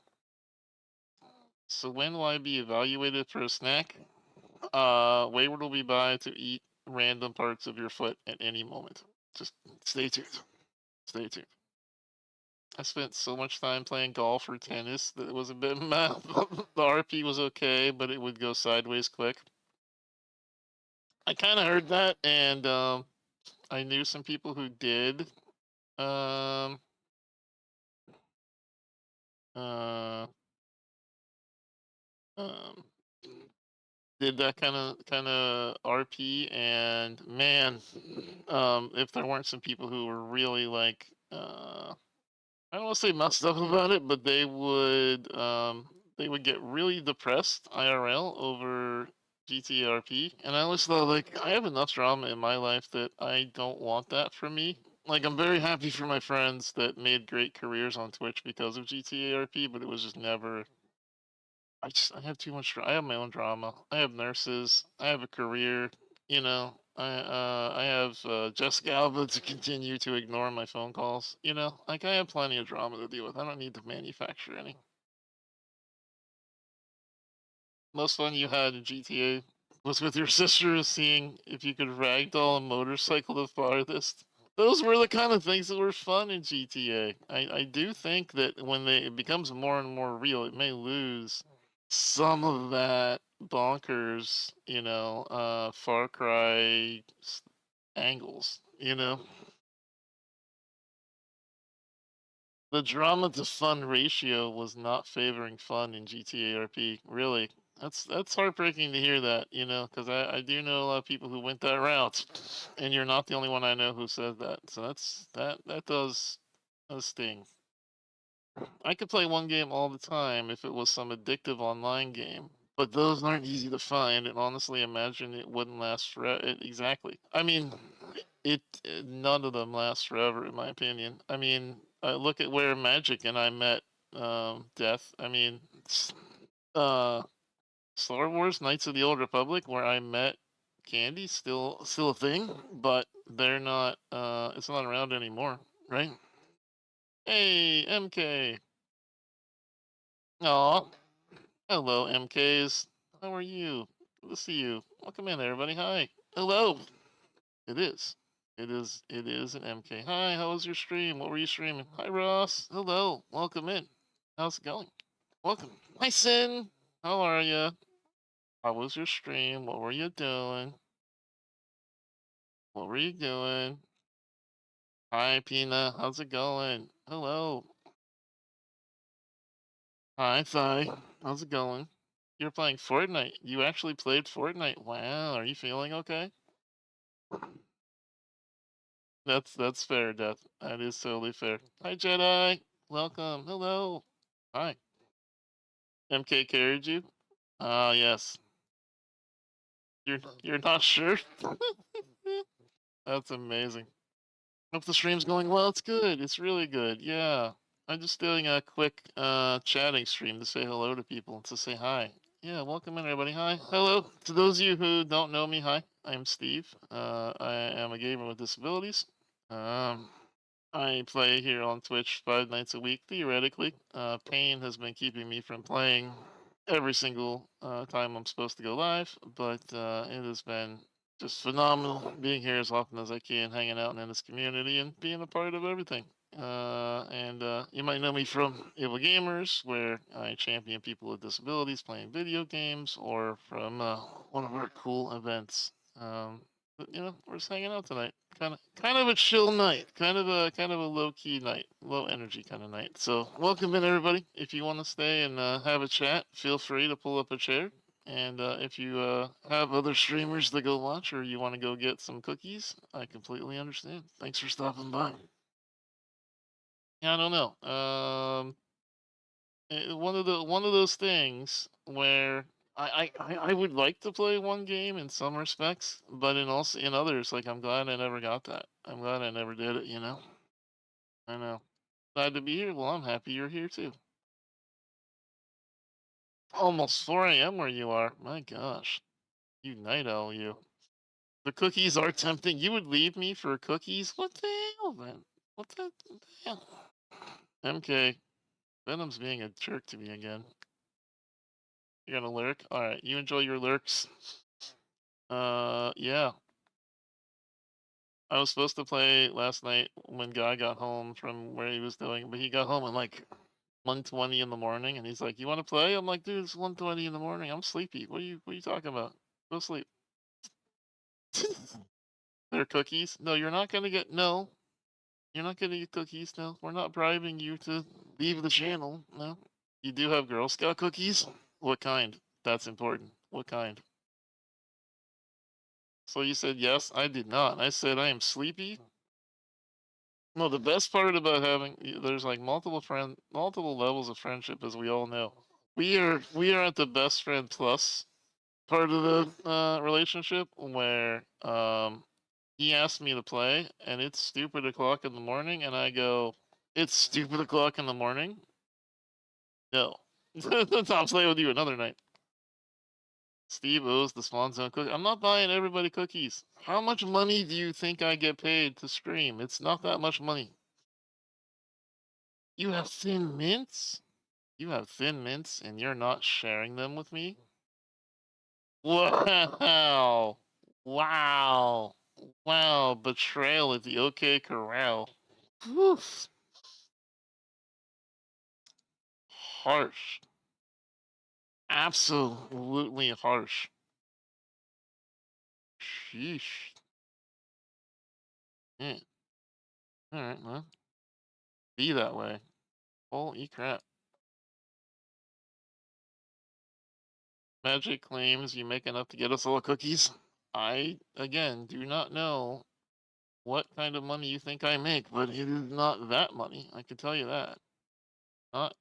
So when will I be evaluated for a snack? Wayward will be by to eat random parts of your foot at any moment. Just stay tuned. Stay tuned. I spent so much time playing golf or tennis that it was a bit mad. The RP was okay, but it would go sideways quick. I kind of heard that, and I knew some people who did. Um, uh, um, did that kind of RP, and man, if there weren't some people who were really like, I don't want to say messed up about it, but they would get really depressed IRL over GTA RP, and I always thought like I have enough drama in my life that I don't want that for me. Like I'm very happy for my friends that made great careers on Twitch because of GTA RP, but it was just never. I have too much. I have my own drama. I have nurses. I have a career. I have Jessica Alba to continue to ignore my phone calls. Like I have plenty of drama to deal with. I don't need to manufacture any. Most fun you had in GTA was with your sister, seeing if you could ragdoll a motorcycle the farthest. Those were the kind of things that were fun in GTA. I do think that when it becomes more and more real, it may lose some of that bonkers, Far Cry angles, The drama to fun ratio was not favoring fun in GTA RP. Really, that's heartbreaking to hear that, because I do know a lot of people who went that route, and you're not the only one I know who says that. So that does sting. I could play one game all the time if it was some addictive online game, but those aren't easy to find. And honestly, imagine it wouldn't last forever. Exactly. I mean, none of them last forever, in my opinion. I mean, I look at where Magic and I met Death. I mean, uh, Star Wars: Knights of the Old Republic, where I met Candy, still a thing, but they're not. It's not around anymore, right? Hey, MK. Aw, hello, MKs. How are you? Good to see you. Welcome in, everybody. Hi. Hello. It is. It is an MK. Hi, how was your stream? What were you streaming? Hi, Ross. Hello. Welcome in. How's it going? Welcome. Hi, Sin. How are you? How was your stream? What were you doing? What were you doing? Hi, Pina. How's it going? Hello. Hi, Thai. How's it going? You're playing Fortnite. You actually played Fortnite. Wow. Are you feeling okay? That's fair, Death. That is totally fair. Hi, Jedi. Welcome. Hello. Hi. MK carried you? Ah, yes. You're not sure? That's amazing. Hope the stream's going well. It's good. It's really good. Yeah. I'm just doing a quick chatting stream to say hello to people and to say hi. Yeah, welcome in everybody. Hi. Hello. To those of you who don't know me, hi. I'm Steve. I am a gamer with disabilities. I play here on Twitch 5 nights a week, theoretically. Pain has been keeping me from playing every single time I'm supposed to go live, but it has been just phenomenal being here as often as I can, hanging out in this community and being a part of everything. And you might know me from Able Gamers, where I champion people with disabilities playing video games, or from one of our cool events. But, we're just hanging out tonight. Kind of a chill night. Kind of a low key night, low energy kind of night. So welcome in everybody. If you want to stay and have a chat, feel free to pull up a chair. And if you have other streamers to go watch, or you want to go get some cookies, I completely understand. Thanks for stopping by. Yeah, I don't know. One of those things where I would like to play one game in some respects, but in others, like I'm glad I never got that. I'm glad I never did it. I know. Glad to be here. Well, I'm happy you're here too. Almost 4 a.m. where you are. My gosh. You night owl, you. The cookies are tempting. You would leave me for cookies? What the hell, then? What the hell? MK. Venom's being a jerk to me again. You're gonna lurk? Alright, you enjoy your lurks. Yeah. I was supposed to play last night when Guy got home from where he was doing, but he got home at like 1:20 in the morning, and he's like, "You want to play?" I'm like, "Dude, it's 1:20 in the morning. I'm sleepy. What are you talking about? Go sleep." They're cookies? No, you're not gonna get. No, you're not gonna get cookies. No, we're not bribing you to leave the channel. No, you do have Girl Scout cookies. What kind? That's important. What kind? So you said yes. I did not. I said I am sleepy. No, the best part about having there's like multiple levels of friendship, as we all know. We are at the best friend plus part of the relationship where he asked me to play and it's stupid o'clock in the morning and I go, it's stupid o'clock in the morning? No. I'll play with you another night. Steve owes the Spawn Zone cookie. I'm not buying everybody cookies. How much money do you think I get paid to stream? It's not that much money. You have thin mints? You have thin mints and you're not sharing them with me? Wow. Wow. Wow. Betrayal at the OK Corral. Oof. Harsh. Absolutely harsh. Sheesh. Yeah. Alright, well. Be that way. Holy crap. Magic claims you make enough to get us all cookies. I, again, do not know what kind of money you think I make, but it is not that money. I can tell you that.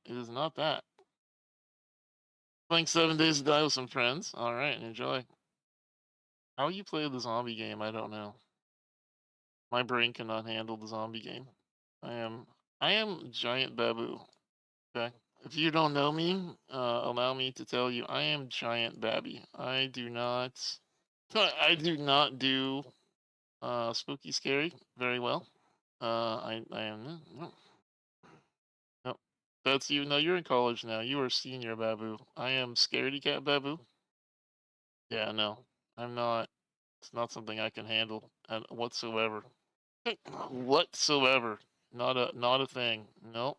It is not that. Playing 7 Days to Die with some friends. Alright, enjoy. How you play the zombie game, I don't know. My brain cannot handle the zombie game. I am Giant Babu. Okay. If you don't know me, allow me to tell you, I am Giant Babby. I do not do spooky scary very well. I am no. That's you. No, you're in college now. You are senior Babu. I am Scaredy Cat Babu. Yeah, no, I'm not. It's not something I can handle whatsoever. Whatsoever. Not a thing. Nope.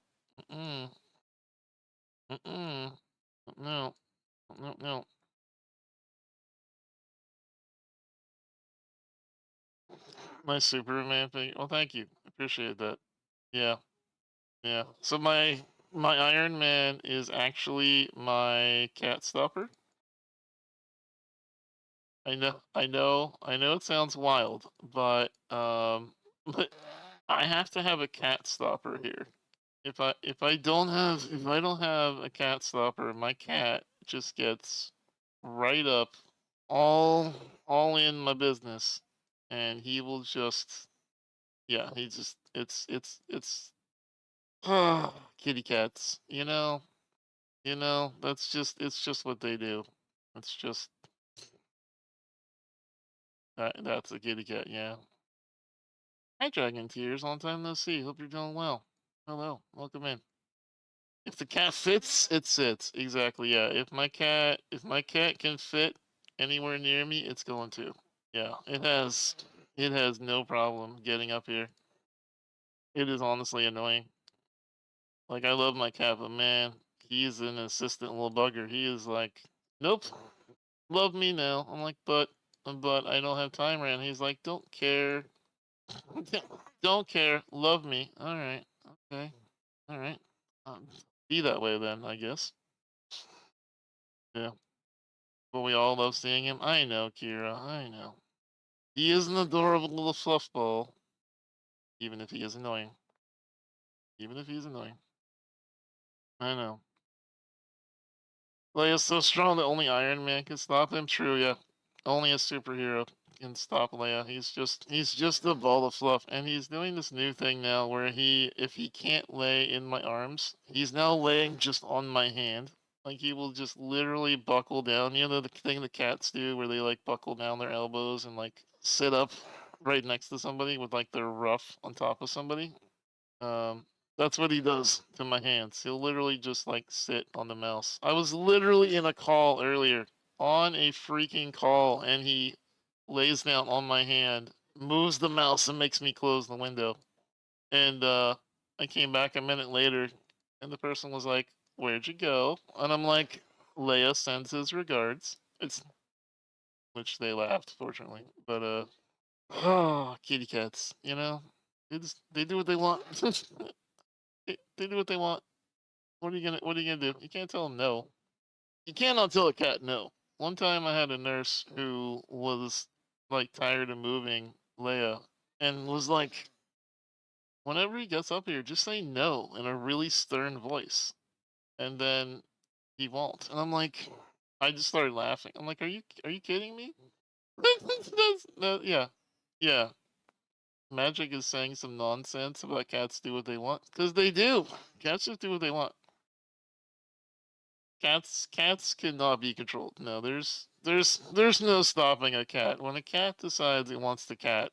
Mm-mm. Mm-mm. No. No, no. My Superman thing. Well, thank you. Appreciate that. Yeah. Yeah. So my Iron Man is actually my cat stopper. I know it sounds wild, but but I have to have a cat stopper here. If I don't have a cat stopper, my cat just gets right up all in my business and he will just yeah, he just it's kitty cats, that's just it's just what they do. It's just that's a kitty cat, yeah. Hi Dragon Tears, long time no see. Hope you're doing well. Hello, welcome in. If the cat fits, it sits. Exactly, yeah. If my cat can fit anywhere near me, it's going to. Yeah, it has no problem getting up here. It is honestly annoying. Like I love my cat, but man, he's an insistent little bugger. He is like, nope, love me now. I'm like, but I don't have time, Ran. He's like, don't care, don't care, love me. All right, okay, all right. Be that way then, I guess. Yeah. But we all love seeing him. I know, Kira. I know. He is an adorable little fluff ball, even if he is annoying. Even if he's annoying. I know. Leia's so strong that only Iron Man can stop him. True, yeah. Only a superhero can stop Leia. He's just a ball of fluff, and he's doing this new thing now where if he can't lay in my arms, he's now laying just on my hand. Like he will just literally buckle down. You know the thing the cats do where they like buckle down their elbows and like sit up right next to somebody with like their ruff on top of somebody. Um, that's what he does to my hands. He'll literally just like sit on the mouse. I was literally in a call earlier, on a freaking call, and he lays down on my hand, moves the mouse, and makes me close the window. And I came back a minute later, and the person was like, "Where'd you go?" And I'm like, "Leia sends his regards." It's which they laughed, fortunately. But oh, kitty cats, you know, they do what they want. They do what they want. What are you gonna do? You can't tell them no. You cannot tell a cat no. One time I had a nurse who was like tired of moving Leia and was like, whenever he gets up here, just say no in a really stern voice. And then he won't. And I'm like, I just started laughing. I'm like, are you kidding me? Yeah. Yeah. Magic is saying some nonsense about cats do what they want. Because they do. Cats just do what they want. Cats cannot be controlled. No, there's no stopping a cat. When a cat decides it wants the cat,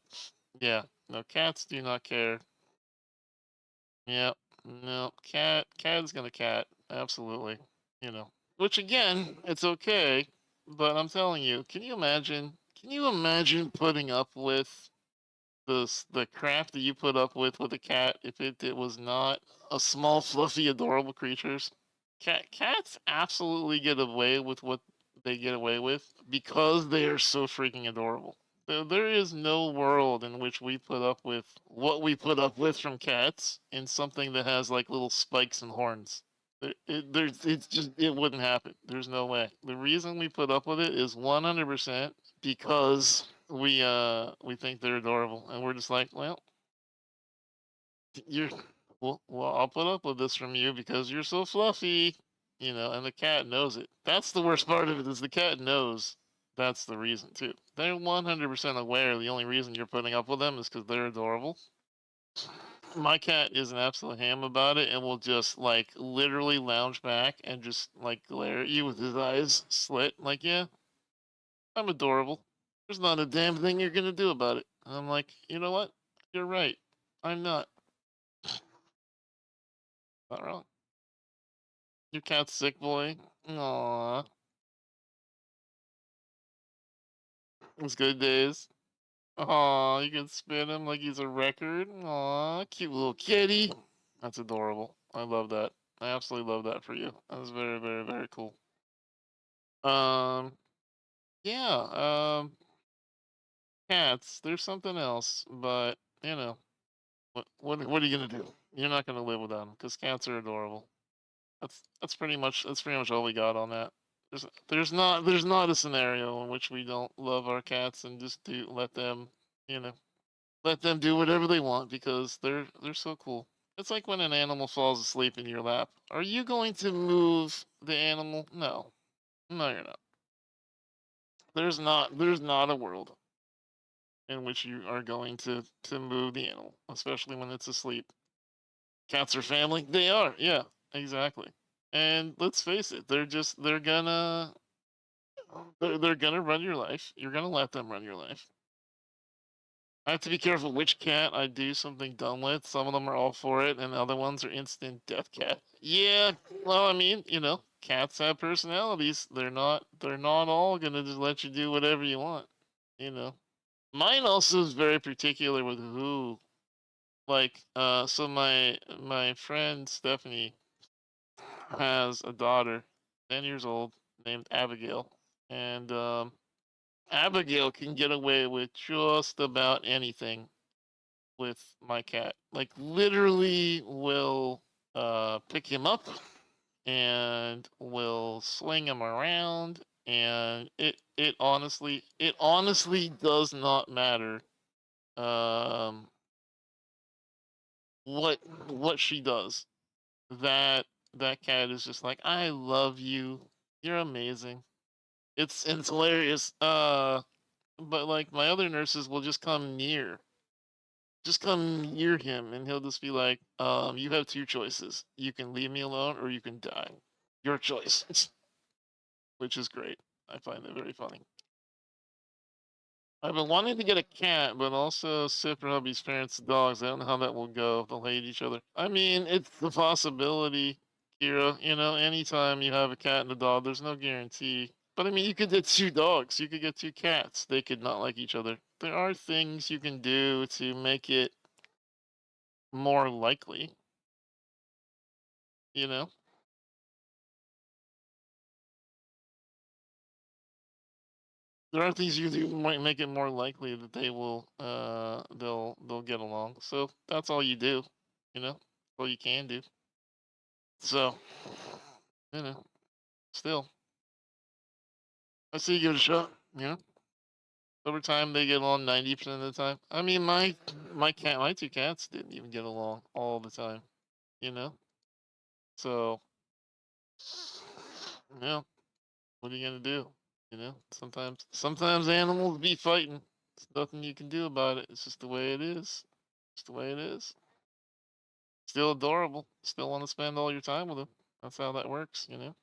yeah. No, cats do not care. Yep. No, cat is gonna cat. Absolutely. You know. Which again, it's okay, but I'm telling you, can you imagine? Can you imagine putting up with the crap that you put up with a cat if it was not a small, fluffy, adorable creatures? Cats absolutely get away with what they get away with because they are so freaking adorable. There is no world in which we put up with what we put up with from cats in something that has like little spikes and horns. It wouldn't happen. There's no way. The reason we put up with it is 100% because we think they're adorable, and we're just like, well, you're well, I'll put up with this from you because you're so fluffy, you know, and the cat knows it. That's the worst part of it is the cat knows that's the reason too. They're 100% aware the only reason you're putting up with them is because they're adorable. My cat is an absolute ham about it and will just like literally lounge back and just like glare at you with his eyes slit. Like, yeah, I'm adorable. There's not a damn thing you're gonna do about it. And I'm like, you know what? You're right. I'm not. Not wrong. Your cat's sick, boy. Aww. It's good days. Aw, you can spin him like he's a record. Aw, cute little kitty. That's adorable. I love that. I absolutely love that for you. That's very, very, very cool. Um, yeah, cats. There's something else, but you know, what are you gonna do? You're not gonna live without them because cats are adorable. That's pretty much all we got on that. There's not a scenario in which we don't love our cats and just let them, you know, let them do whatever they want because they're so cool. It's like when an animal falls asleep in your lap. Are you going to move the animal? No. No, you're not. There's not a world in which you are going to move the animal, especially when it's asleep. Cats are family. They are. Yeah, exactly. And let's face it, they're gonna run your life. You're gonna let them run your life. I have to be careful which cat I do something dumb with. Some of them are all for it, and other ones are instant death cat. Yeah, well, I mean, you know, cats have personalities. They're not all gonna just let you do whatever you want. You know, mine also is very particular with who. Like, so my friend Stephanie has a daughter, 10 years old, named Abigail, and Abigail can get away with just about anything with my cat. Like literally will pick him up and will swing him around and it honestly does not matter um what she does. That that cat is just like, I love you. You're amazing. It's hilarious. but like my other nurses will just come near. Just come near him and he'll just be like, you have two choices. You can leave me alone or you can die. Your choice. Which is great. I find it very funny. I've been wanting to get a cat, but also Sip or hubby's parents' dogs. I don't know how that will go. They'll hate each other. I mean, it's the possibility, Kira. You know, anytime you have a cat and a dog, there's no guarantee. But I mean, you could get two dogs. You could get two cats. They could not like each other. There are things you can do to make it more likely. You know? There are things you do might make it more likely that they will they'll get along. So that's all you do, you know? That's all you can do. So, you know, still. I say give it a shot, you know? Over time they get along 90% of the time. I mean my two cats didn't even get along all the time, you know? So yeah, what are you gonna do? You know? Sometimes animals be fighting. There's nothing you can do about it. It's just the way it is. It's the way it is. Still adorable. Still want to spend all your time with them. That's how that works, you know?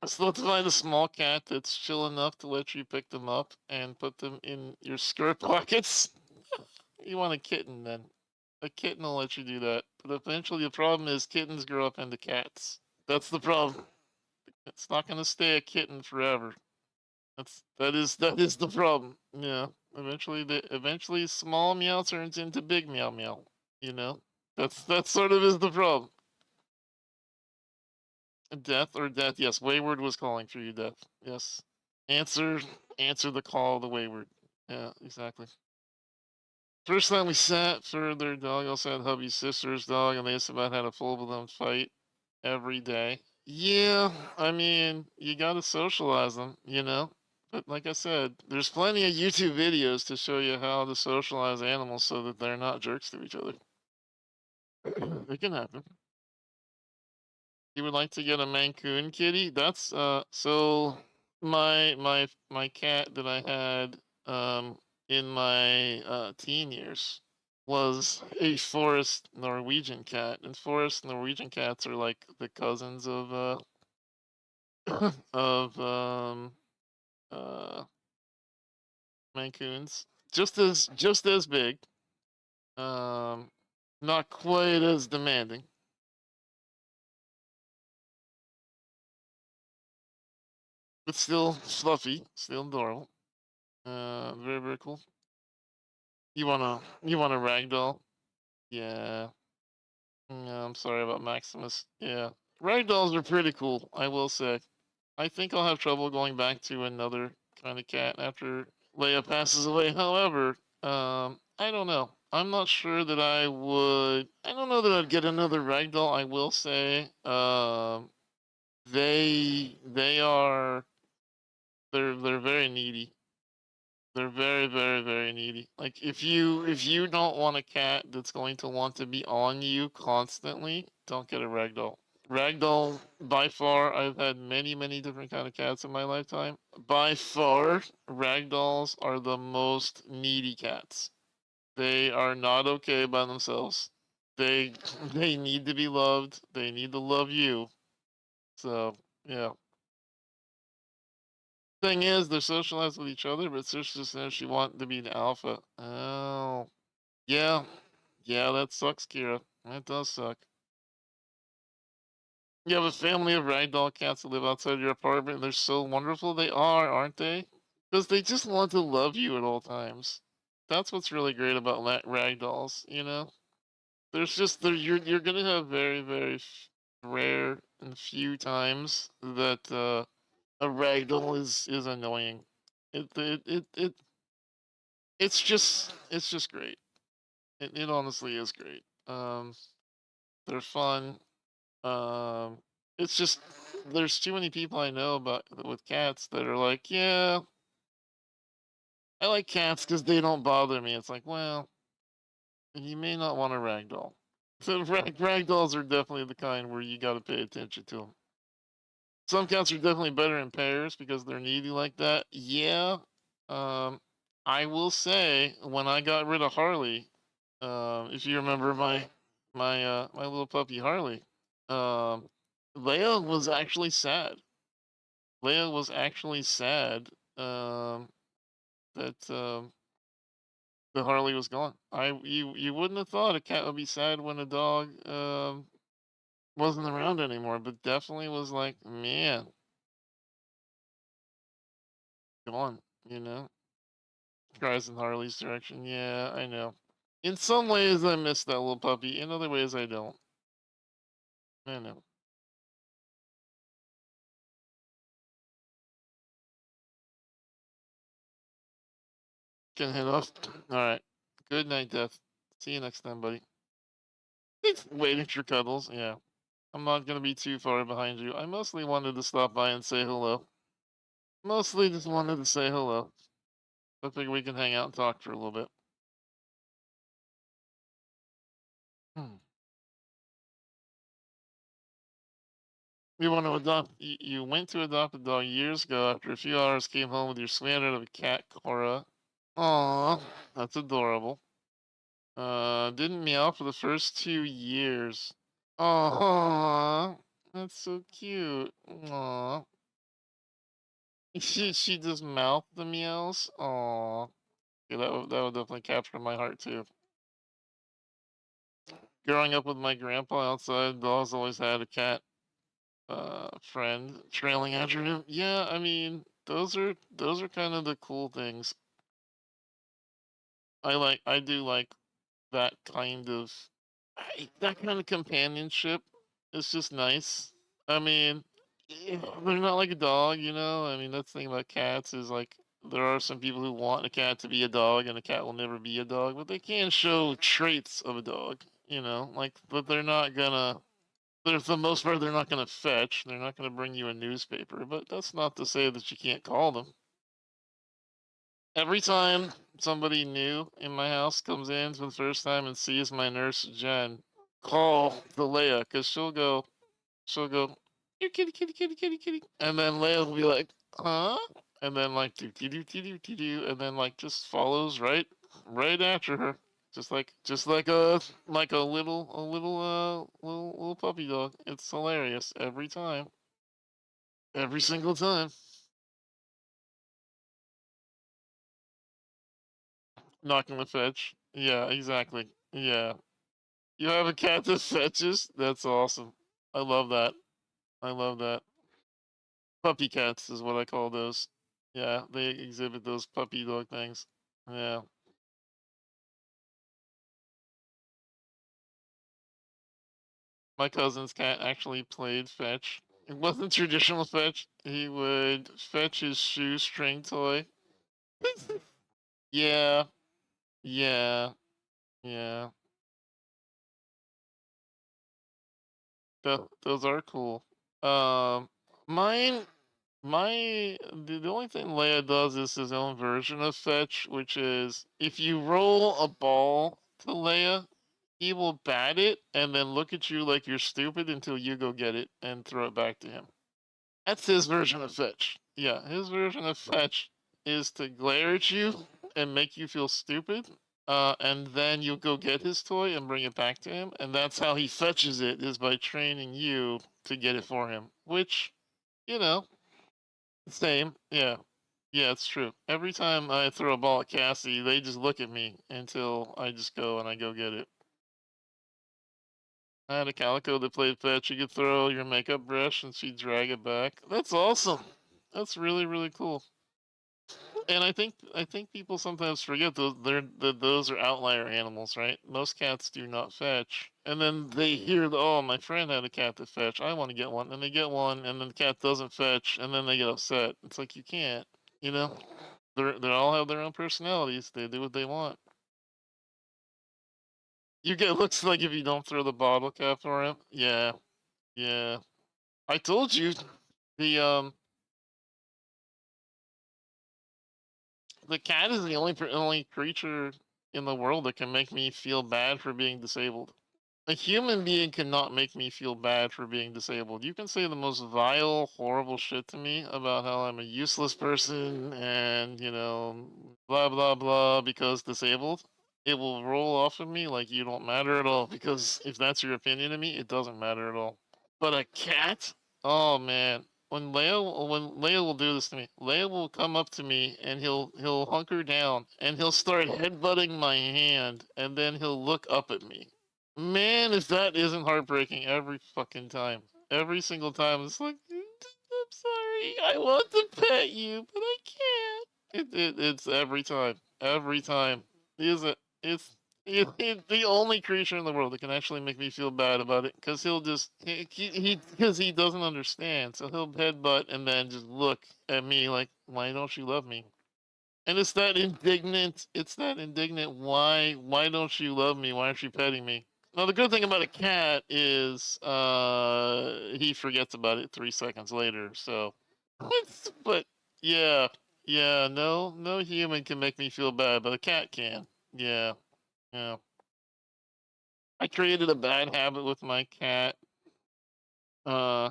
I still have to find a small cat that's chill enough to let you pick them up and put them in your skirt pockets. You want a kitten then. A kitten will let you do that. But eventually the problem is kittens grow up into cats. That's the problem. It's not gonna stay a kitten forever. That is the problem. Yeah. Eventually small meow turns into big meow meow. You know? That sort of is the problem. Death or death? Yes, Wayward was calling for you, Death. Yes. Answer the call of the Wayward. Yeah, exactly. First time we sat for their dog, also had hubby's sister's dog, and they just about had a full-blown fight every day. Yeah, I mean, you gotta socialize them, you know? But like I said, there's plenty of YouTube videos to show you how to socialize animals so that they're not jerks to each other. It can happen. You would like to get a Mancoon kitty? That's so my cat that I had in my teen years was a forest Norwegian cat. And forest Norwegian cats are like the cousins of of uh Mancoons. Just as big. Not quite as demanding. But still fluffy, still adorable. Very, very cool. You want a ragdoll? Yeah. Yeah, I'm sorry about Maximus. Yeah. Ragdolls are pretty cool, I will say. I think I'll have trouble going back to another kind of cat after Leia passes away. However, I don't know. I'm not sure that I would. I don't know that I'd get another ragdoll. I will say, they are they're very needy. They're very, very, very needy. Like if you don't want a cat that's going to want to be on you constantly, don't get a ragdoll. Ragdoll, by far, I've had many, many different kind of cats in my lifetime. By far, ragdolls are the most needy cats. They are not okay by themselves. They they need to be loved. They need to love you. So yeah. Thing is, they're socialized with each other, but Sister just says she wants to be the alpha. Oh, yeah, yeah, that sucks, Kira. That does suck. You have a family of ragdoll cats that live outside your apartment, and they're so wonderful. They are, aren't they? Because they just want to love you at all times. That's what's really great about ragdolls. You know, there's just you're gonna have very, very rare and few times that a ragdoll is annoying. It it's just great. It honestly is great. They're fun. Um, it's just there's too many people I know about with cats that are like, yeah, I like cats because they don't bother me. It's like, well, you may not want a ragdoll. So ragdolls are definitely the kind where you got to pay attention to them. Some cats are definitely better in pairs because they're needy like that. Yeah, I will say when I got rid of Harley, if you remember my little puppy Harley, um, Leia was actually sad. Leia was actually sad that the Harley was gone. You wouldn't have thought a cat would be sad when a dog wasn't around anymore, but definitely was like, man, gone. You know, cries in Harley's direction. Yeah, I know. In some ways, I miss that little puppy. In other ways, I don't. I know. Can head off. All right. Good night, Death. See you next time, buddy. Waiting for cuddles. Yeah. I'm not gonna be too far behind you. I mostly wanted to stop by and say hello. Mostly just wanted to say hello. I figure we can hang out and talk for a little bit. Hmm. You want to adopt? You went to adopt a dog years ago. After a few hours, came home with your sweater of a cat, Cora. Aw, that's adorable. Didn't meow for the first 2 years. Aw, that's so cute. Aw. She just mouthed the meows. Aw. Yeah, that would definitely capture my heart too. Growing up with my grandpa outside, dogs always had a cat friend trailing after him. Yeah, I mean, those are kind of the cool things. I do like that kind of that kind of companionship. It's just nice. I mean, they're not like a dog, you know. I mean, that's the thing about cats is like there are some people who want a cat to be a dog, and a cat will never be a dog, but they can show traits of a dog, you know. Like, but they're not gonna. For the most part, they're not gonna fetch. They're not gonna bring you a newspaper. But that's not to say that you can't call them. Every time somebody new in my house comes in for the first time and sees my nurse Jen, call the Leia because she'll go, here kitty kitty kitty kitty kitty, and then Leia will be like, huh, and then like do do do do do do, and then like just follows right after her, just like a little puppy dog. It's hilarious every time, every single time. Not gonna fetch. Yeah, exactly. Yeah. You have a cat that fetches? That's awesome. I love that. I love that. Puppy cats is what I call those. Yeah, they exhibit those puppy dog things. Yeah. My cousin's cat actually played fetch. It wasn't traditional fetch. He would fetch his shoestring toy. Yeah. Yeah. Yeah. Those are cool. Um, mine the only thing Leia does is his own version of fetch, which is if you roll a ball to Leia, he will bat it and then look at you like you're stupid until you go get it and throw it back to him. That's his version of fetch. Yeah, his version of fetch is to glare at you and make you feel stupid. And then you go get his toy and bring it back to him, and that's how he fetches it is by training you to get it for him. Which, you know, same. Yeah. Yeah, it's true. Every time I throw a ball at Cassie, they just look at me until I just go and I go get it. I had a calico that played fetch. You could throw your makeup brush and she'd drag it back. That's awesome. That's really, really cool. And I think people sometimes forget those are outlier animals, right? Most cats do not fetch. And then they hear oh, my friend had a cat that fetch. I want to get one. And they get one and then the cat doesn't fetch and then they get upset. It's like you can't, you know? They all have their own personalities. They do what they want. You get looks like if you don't throw the bottle cap for him. Yeah, yeah. I told you the the cat is the only creature in the world that can make me feel bad for being disabled. A human being cannot make me feel bad for being disabled. You can say the most vile, horrible shit to me about how I'm a useless person and, blah, blah, blah, because disabled. It will roll off of me like you don't matter at all, because if that's your opinion of me, it doesn't matter at all. But a cat? Oh man. When Leia will do this to me, Leia will come up to me and he'll hunker down and he'll start headbutting my hand and then he'll look up at me. Man, if that isn't heartbreaking every fucking time. Every single time it's like, I'm sorry, I want to pet you, but I can't. It's every time. Every time. Is it? It's the only creature in the world that can actually make me feel bad about it, because he'll just because he doesn't understand, so he'll headbutt and then just look at me like, why don't you love me? And it's that indignant. It's that indignant. Why don't you love me? Why aren't you petting me? Now the good thing about a cat is he forgets about it 3 seconds later. So, but yeah, yeah, no human can make me feel bad, but a cat can. Yeah, yeah. I created a bad habit with my cat. Uh,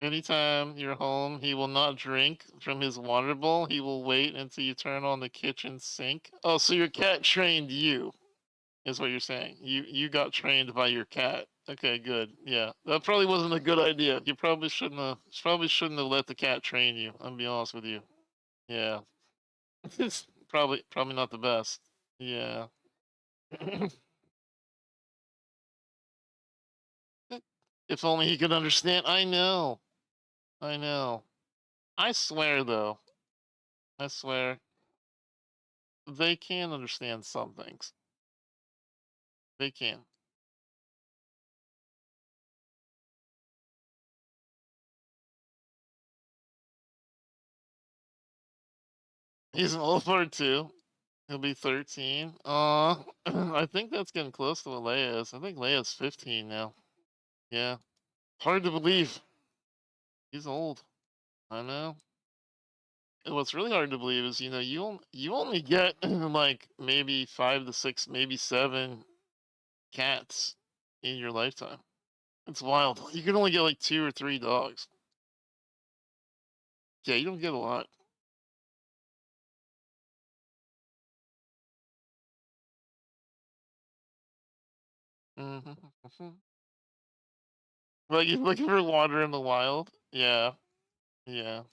anytime you're home, he will not drink from his water bowl. He will wait until you turn on the kitchen sink. Oh, so your cat trained you, is what you're saying. You got trained by your cat. Okay, good. Yeah, that probably wasn't a good idea. You probably shouldn't have let the cat train you. I'll be honest with you. Yeah, it's probably not the best. Yeah. If only he could understand. I know. I know. I swear though. I swear. They can understand some things. They can. He's an old part too. He'll be 13. I think that's getting close to what Leia is. I think Leia's 15 now. Yeah. Hard to believe. He's old. I know. And what's really hard to believe is, you only get like maybe 5 to 6, maybe 7 cats in your lifetime. It's wild. You can only get like 2 or 3 dogs. Yeah, you don't get a lot. Hmm. Like you're looking for water in the wild. Yeah, yeah.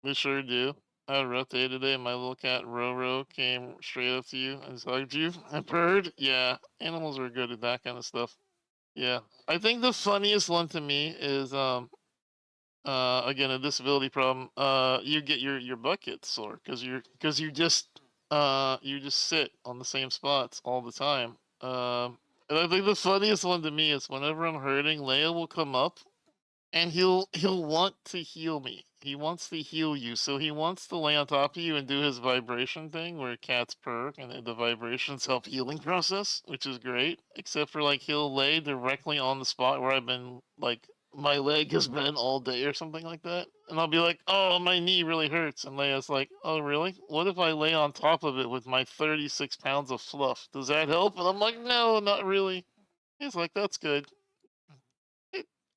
We sure do. I had a rough day today. My little cat Roro came straight up to you and hugged you and purred. Yeah, animals are good at that kind of stuff. Yeah, I think the funniest one to me is again a disability problem. You get your butt gets sore because you just sit on the same spots all the time. And I think the funniest one to me is whenever I'm hurting, Leia will come up and he'll want to heal me. He wants to heal you, so he wants to lay on top of you and do his vibration thing where cats purr and the vibrations help healing process, which is great. Except for like he'll lay directly on the spot where I've been like my leg has been all day or something like that. And I'll be like, oh, my knee really hurts. And Leia's like, oh, really? What if I lay on top of it with my 36 pounds of fluff? Does that help? And I'm like, no, not really. He's like, that's good.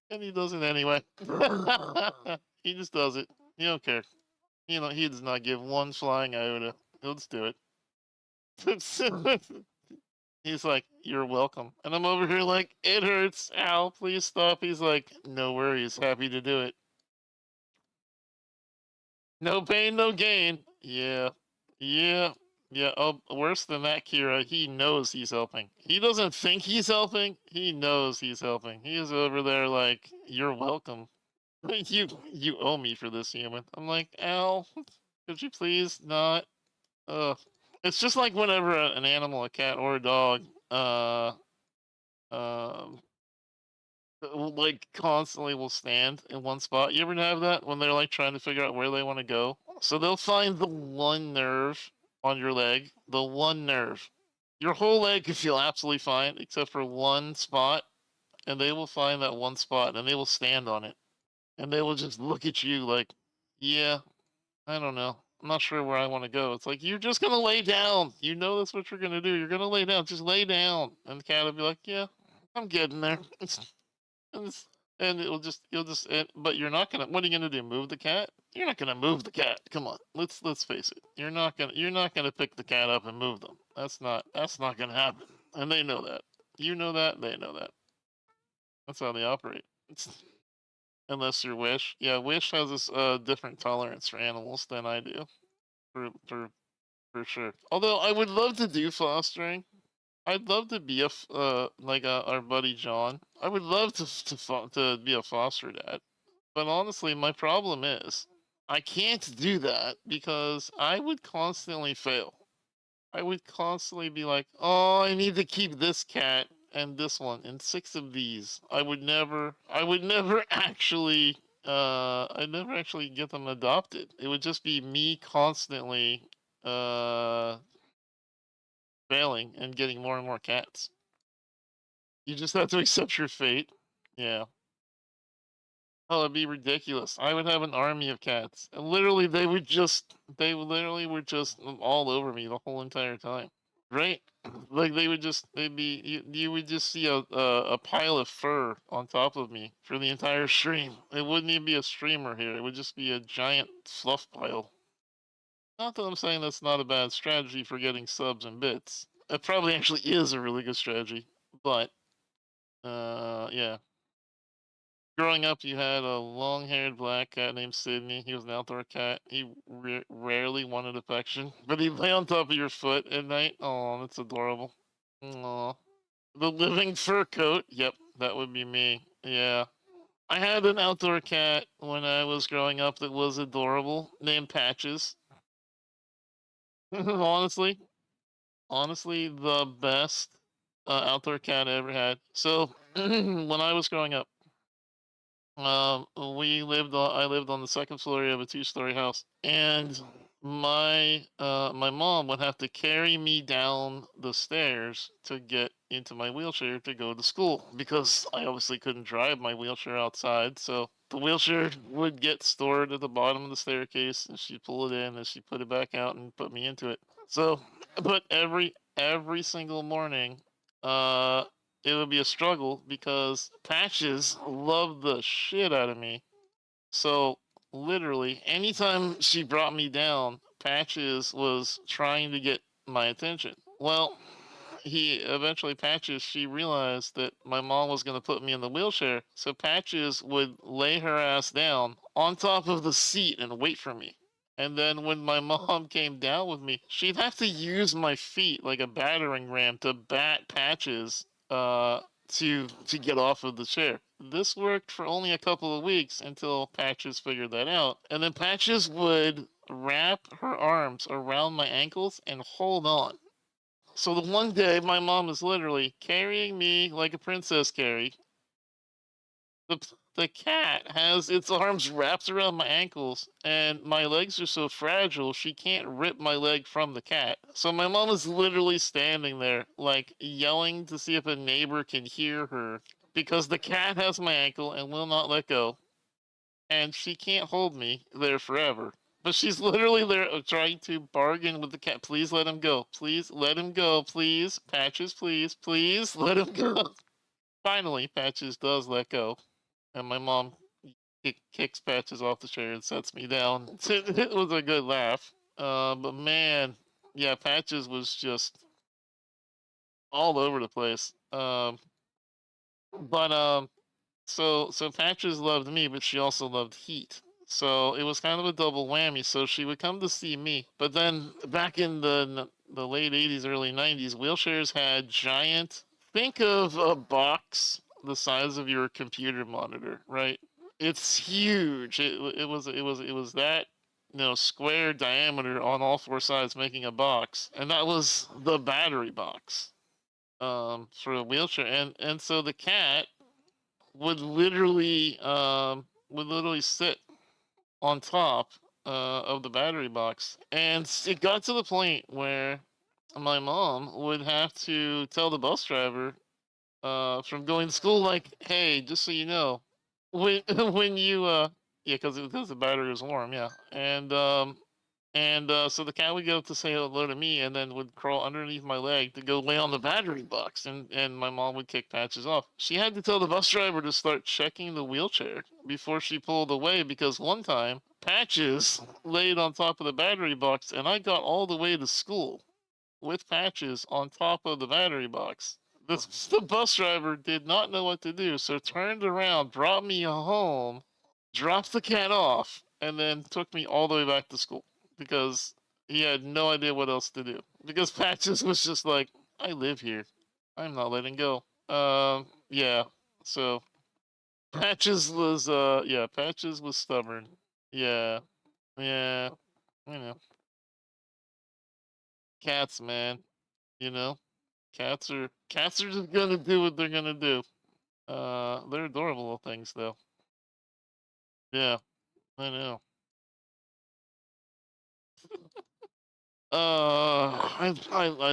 And he does it anyway. He just does it. He don't care. He does not give one flying iota. He'll just do it. He's like, you're welcome. And I'm over here like, it hurts. Ow, please stop. He's like, no worries. Happy to do it. No pain, no gain. Yeah. Yeah. Yeah. Oh, worse than that, Kira. He knows he's helping. He doesn't think he's helping. He knows he's helping. He is over there like, you're welcome. You owe me for this, human. I'm like, Al, could you please not? Ugh. It's just like whenever an animal, a cat or a dog, um, like constantly will stand in one spot. You ever have that when they're like trying to figure out where they want to go? So they'll find the one nerve on your leg, the one nerve. Your whole leg could feel absolutely fine except for one spot, and they will find that one spot and they will stand on it. And they will just look at you like, yeah, I don't know. I'm not sure where I want to go. It's like, you're just gonna lay down. You know that's what you're gonna do. You're gonna lay down. Just lay down. And the cat will be like, yeah, I'm getting there. and, it's, and you'll just, but you're not gonna. What are you gonna do? Move the cat? You're not gonna move the cat. Come on, let's face it. You're not gonna pick the cat up and move them. That's not gonna happen. And they know that. You know that. They know that. That's how they operate. Unless you're Wish. Yeah, Wish has this different tolerance for animals than I do. For sure. Although I would love to do fostering. I'd love to be like our buddy John. I would love to be a foster dad. But honestly, my problem is I can't do that because I would constantly fail. I would constantly be like, "Oh, I need to keep this cat and this one and 6 of these." I would never actually I'd never actually get them adopted. It would just be me constantly failing and getting more and more cats. You just have to accept your fate. Yeah. Oh, it'd be ridiculous. I would have an army of cats. And literally, they literally were just all over me the whole entire time. Right? Like you would just see a pile of fur on top of me for the entire stream. It wouldn't even be a streamer here. It would just be a giant fluff pile. Not that I'm saying that's not a bad strategy for getting subs and bits. It probably actually is a really good strategy, but yeah. Growing up, you had a long-haired black cat named Sydney. He was an outdoor cat. He rarely wanted affection, but he'd lay on top of your foot at night. Oh, that's adorable. Aw. The living fur coat. Yep, that would be me. Yeah. I had an outdoor cat when I was growing up that was adorable, named Patches. honestly, honestly, the best outdoor cat I ever had. So when I was growing up, I lived on the second floor of a 2-story house, and my mom would have to carry me down the stairs to get into my wheelchair to go to school because I obviously couldn't drive my wheelchair outside. So the wheelchair would get stored at the bottom of the staircase, and she'd pull it in, and she'd put it back out and put me into it. So, but every single morning, uh, it would be a struggle because Patches loved the shit out of me. So literally, anytime she brought me down, Patches was trying to get my attention. Well, she realized that my mom was going to put me in the wheelchair, so Patches would lay her ass down on top of the seat and wait for me. And then when my mom came down with me, she'd have to use my feet like a battering ram to bat Patches to get off of the chair. This worked for only a couple of weeks until Patches figured that out. And then Patches would wrap her arms around my ankles and hold on. So the one day my mom is literally carrying me like a princess carry. The cat has its arms wrapped around my ankles, and my legs are so fragile she can't rip my leg from the cat. So my mom is literally standing there, like yelling to see if a neighbor can hear her because the cat has my ankle and will not let go, and she can't hold me there forever. But she's literally there trying to bargain with the cat. Please let him go. Please let him go. Please. Patches, please. Please let him go. Finally, Patches does let go. And my mom kicks Patches off the chair and sets me down. It was a good laugh. But man, yeah, Patches was just all over the place. So Patches loved me, but she also loved Heat. So it was kind of a double whammy. So she would come to see me, but then back in the late '80s, early '90s, wheelchairs had giant. Think of a box the size of your computer monitor, right? It's huge. It was that square diameter on all 4 sides, making a box, and that was the battery box for a wheelchair. And so the cat would literally sit on top of the battery box, and it got to the point where my mom would have to tell the bus driver from going to school, like, hey, just so you know, when when you yeah, because the battery was warm, yeah, and And so the cat would go up to say hello to me, and then would crawl underneath my leg to go lay on the battery box, and my mom would kick Patches off. She had to tell the bus driver to start checking the wheelchair before she pulled away, because one time Patches laid on top of the battery box, and I got all the way to school with Patches on top of the battery box. The bus driver did not know what to do, so turned around, brought me home, dropped the cat off, and then took me all the way back to school because he had no idea what else to do. Because Patches was just like, I live here. I'm not letting go. Yeah. So Patches was stubborn. Yeah. Yeah. You know. Cats, man. You know? Cats are just gonna do what they're gonna do. They're adorable little things though. Yeah, I know. I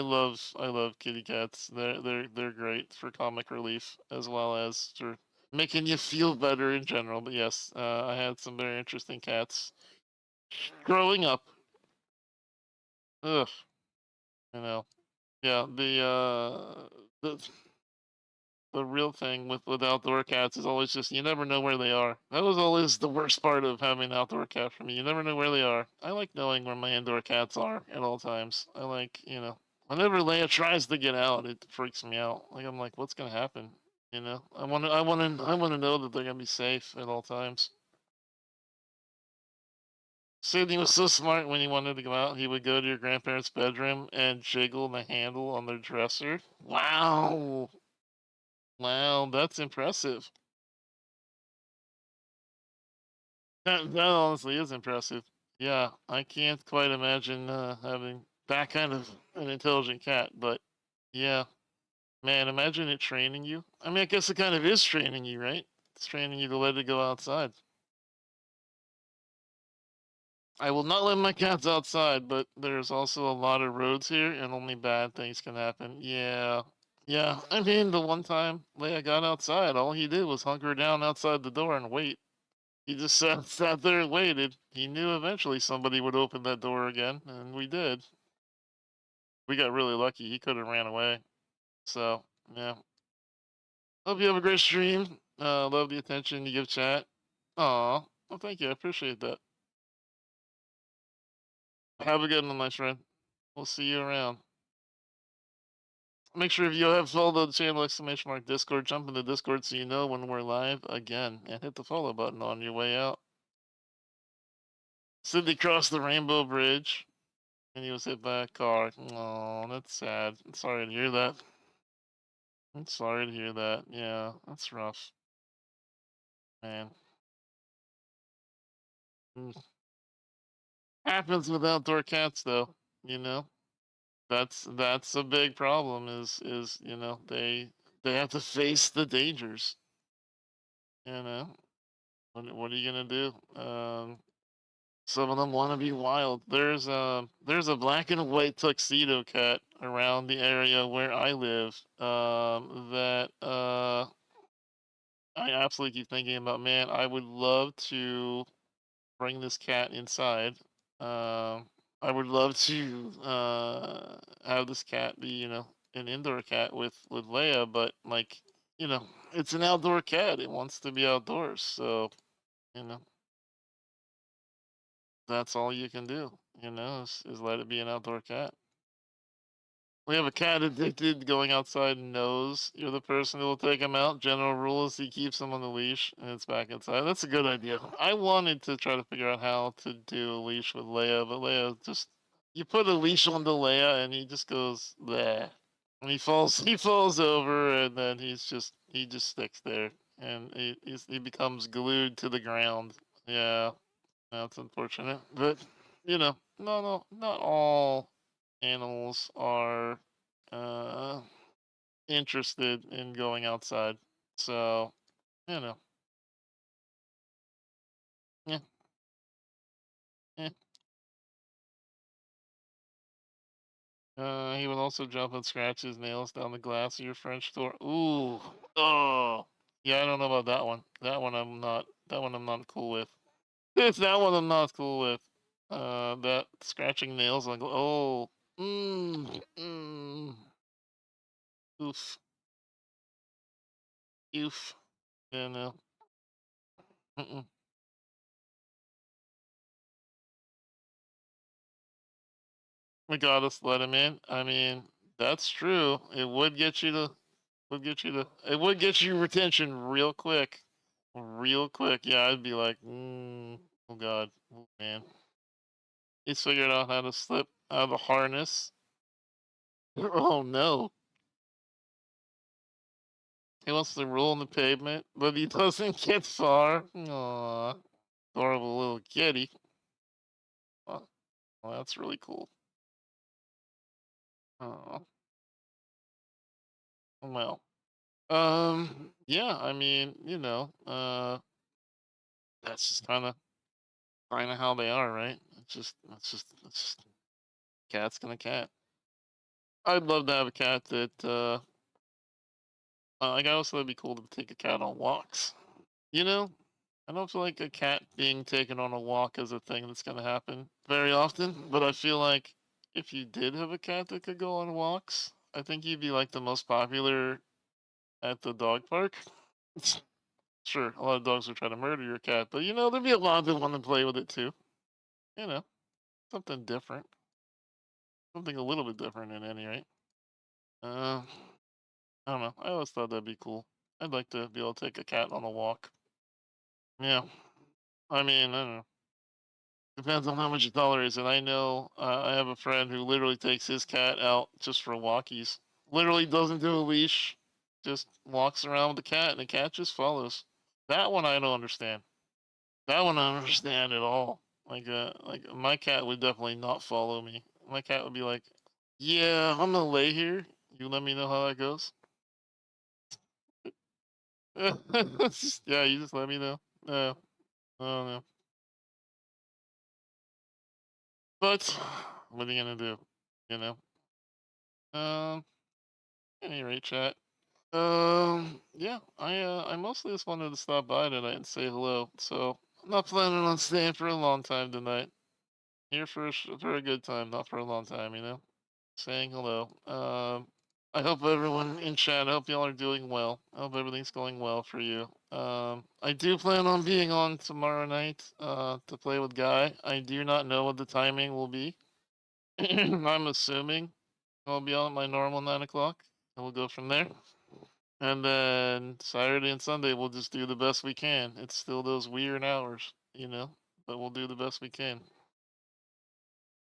love kitty cats. They're great for comic relief as well as for making you feel better in general. But yes, I had some very interesting cats growing up. Ugh, you know. Yeah, the real thing with outdoor cats is always just you never know where they are. That was always the worst part of having an outdoor cat for me. You never know where they are. I like knowing where my indoor cats are at all times. I like, whenever Leia tries to get out, it freaks me out. Like I'm like, what's gonna happen? I want to know that they're gonna be safe at all times. Sydney was so smart when he wanted to go out. He would go to your grandparents' bedroom and jiggle the handle on their dresser. Wow. Wow, that's impressive. That honestly is impressive. Yeah, I can't quite imagine having that kind of an intelligent cat, but yeah, man, imagine it training you. I mean, I guess it kind of is training you, right? It's training you to let it go outside. I will not let my cats outside, but there's also a lot of roads here, and only bad things can happen. Yeah, yeah. I mean, the one time Leia got outside, all he did was hunker down outside the door and wait. He just sat there and waited. He knew eventually somebody would open that door again, and we did. We got really lucky. He could have ran away. So, yeah. Hope you have a great stream. Love the attention you give chat. Aw. Well, thank you. I appreciate that. Have a good one, my friend. We'll see you around. Make sure if you have followed the channel, !Discord, jump into Discord so you know when we're live again. And hit the follow button on your way out. Sydney crossed the Rainbow Bridge. And he was hit by a car. Oh, that's sad. I'm sorry to hear that. I'm sorry to hear that. Yeah, that's rough. Man. Mm. Happens with outdoor cats though, you know? That's a big problem is, they have to face the dangers. You know? What are you gonna do? Some of them want to be wild. There's a black and white tuxedo cat around the area where I live. That I absolutely keep thinking about. Man, I would love to bring this cat inside. I would love to have this cat be, an indoor cat with Leia, but like, it's an outdoor cat. It wants to be outdoors, so you know that's all you can do. Is let it be an outdoor cat. We have a cat addicted going outside and knows you're the person who will take him out. General rule is he keeps him on the leash and it's back inside. That's a good idea. I wanted to try to figure out how to do a leash with Leia, but Leia just you put a leash on the Leia and he just goes bleh. And he falls over and then he just sticks there and he becomes glued to the ground. Yeah, that's unfortunate. But no, not all animals are uh, interested in going outside. So, you know, yeah, yeah. He would also jump and scratch his nails down the glass of your French door. Ooh, oh, yeah. I don't know about that one. That one I'm not. That one I'm not cool with. It's that one I'm not cool with. That scratching nails on. Oh. Oof. Oof. Yeah, no. Mm-mm. We gotta let him in. I mean, that's true. It would get you to. It would get you retention real quick. Real quick. Yeah, I'd be like, oh god, oh man. He's figured out how to slip out of the harness. Oh no. He wants to roll on the pavement, but he doesn't get far. Aww. Adorable little kitty. Oh, well, that's really cool. Oh. Well. Yeah, I mean, that's just kinda how they are, right? It's just cat's gonna cat. I'd love to have a cat that like I also it'd be cool to take a cat on walks. You know? I don't feel like a cat being taken on a walk is a thing that's gonna happen very often, but I feel like if you did have a cat that could go on walks, I think you'd be like the most popular at the dog park. Sure, a lot of dogs would try to murder your cat, but there'd be a lot that want to play with it too. You know, something different, something a little bit different at any rate. I don't know. I always thought that'd be cool. I'd like to be able to take a cat on a walk. Yeah, I mean, I don't know. Depends on how much you tolerate it. I know I have a friend who literally takes his cat out just for walkies. Literally doesn't do a leash, just walks around with the cat, and the cat just follows. That one I don't understand. That one I don't understand at all. Like my cat would definitely not follow me. My cat would be like, "Yeah, I'm gonna lay here. You let me know how that goes." Yeah, you just let me know. No, I don't know. But what are you gonna do? You know. Any rate, chat. Yeah, I mostly just wanted to stop by tonight and say hello. So I'm not planning on staying for a long time tonight. Here for a good time, not for a long time. Saying hello. I hope everyone in chat. I hope y'all are doing well. I hope everything's going well for you. I do plan on being on tomorrow night. To play with Guy. I do not know what the timing will be. I'm assuming I'll be on at my normal 9 o'clock, and we'll go from there. And then Saturday and Sunday, we'll just do the best we can. It's still those weird hours, but we'll do the best we can.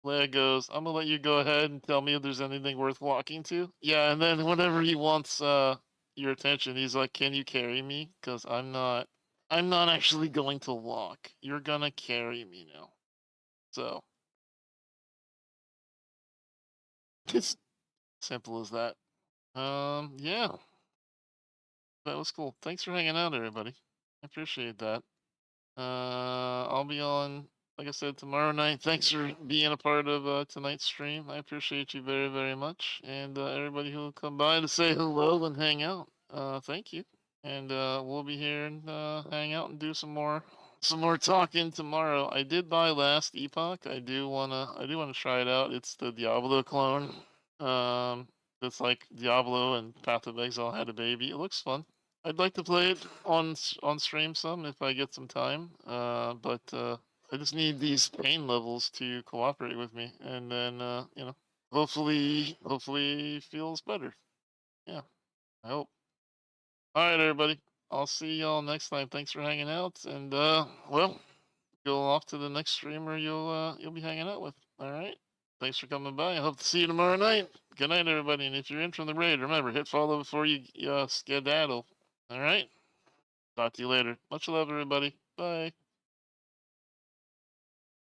Leia goes, I'm gonna let you go ahead and tell me if there's anything worth walking to. Yeah, and then whenever he wants your attention, he's like, "Can you carry me? Because I'm not actually going to walk. You're gonna carry me now." So it's simple as that. Yeah, that was cool. Thanks for hanging out, everybody. I appreciate that. I'll be on, like I said, tomorrow night. Thanks for being a part of tonight's stream. I appreciate you very, very much. And everybody who will come by to say hello and hang out. Thank you. And we'll be here and hang out and do some more talking tomorrow. I did buy Last Epoch. I do wanna try it out. It's the Diablo clone. It's like Diablo and Path of Exile had a baby. It looks fun. I'd like to play it on stream some if I get some time. But I just need these pain levels to cooperate with me, and then hopefully feels better. Yeah, I hope. All right, everybody. I'll see y'all next time. Thanks for hanging out, and well, go off to the next streamer you'll be hanging out with. All right. Thanks for coming by. I hope to see you tomorrow night. Good night, everybody. And if you're in from the raid, remember hit follow before you skedaddle. All right. Talk to you later. Much love, everybody. Bye.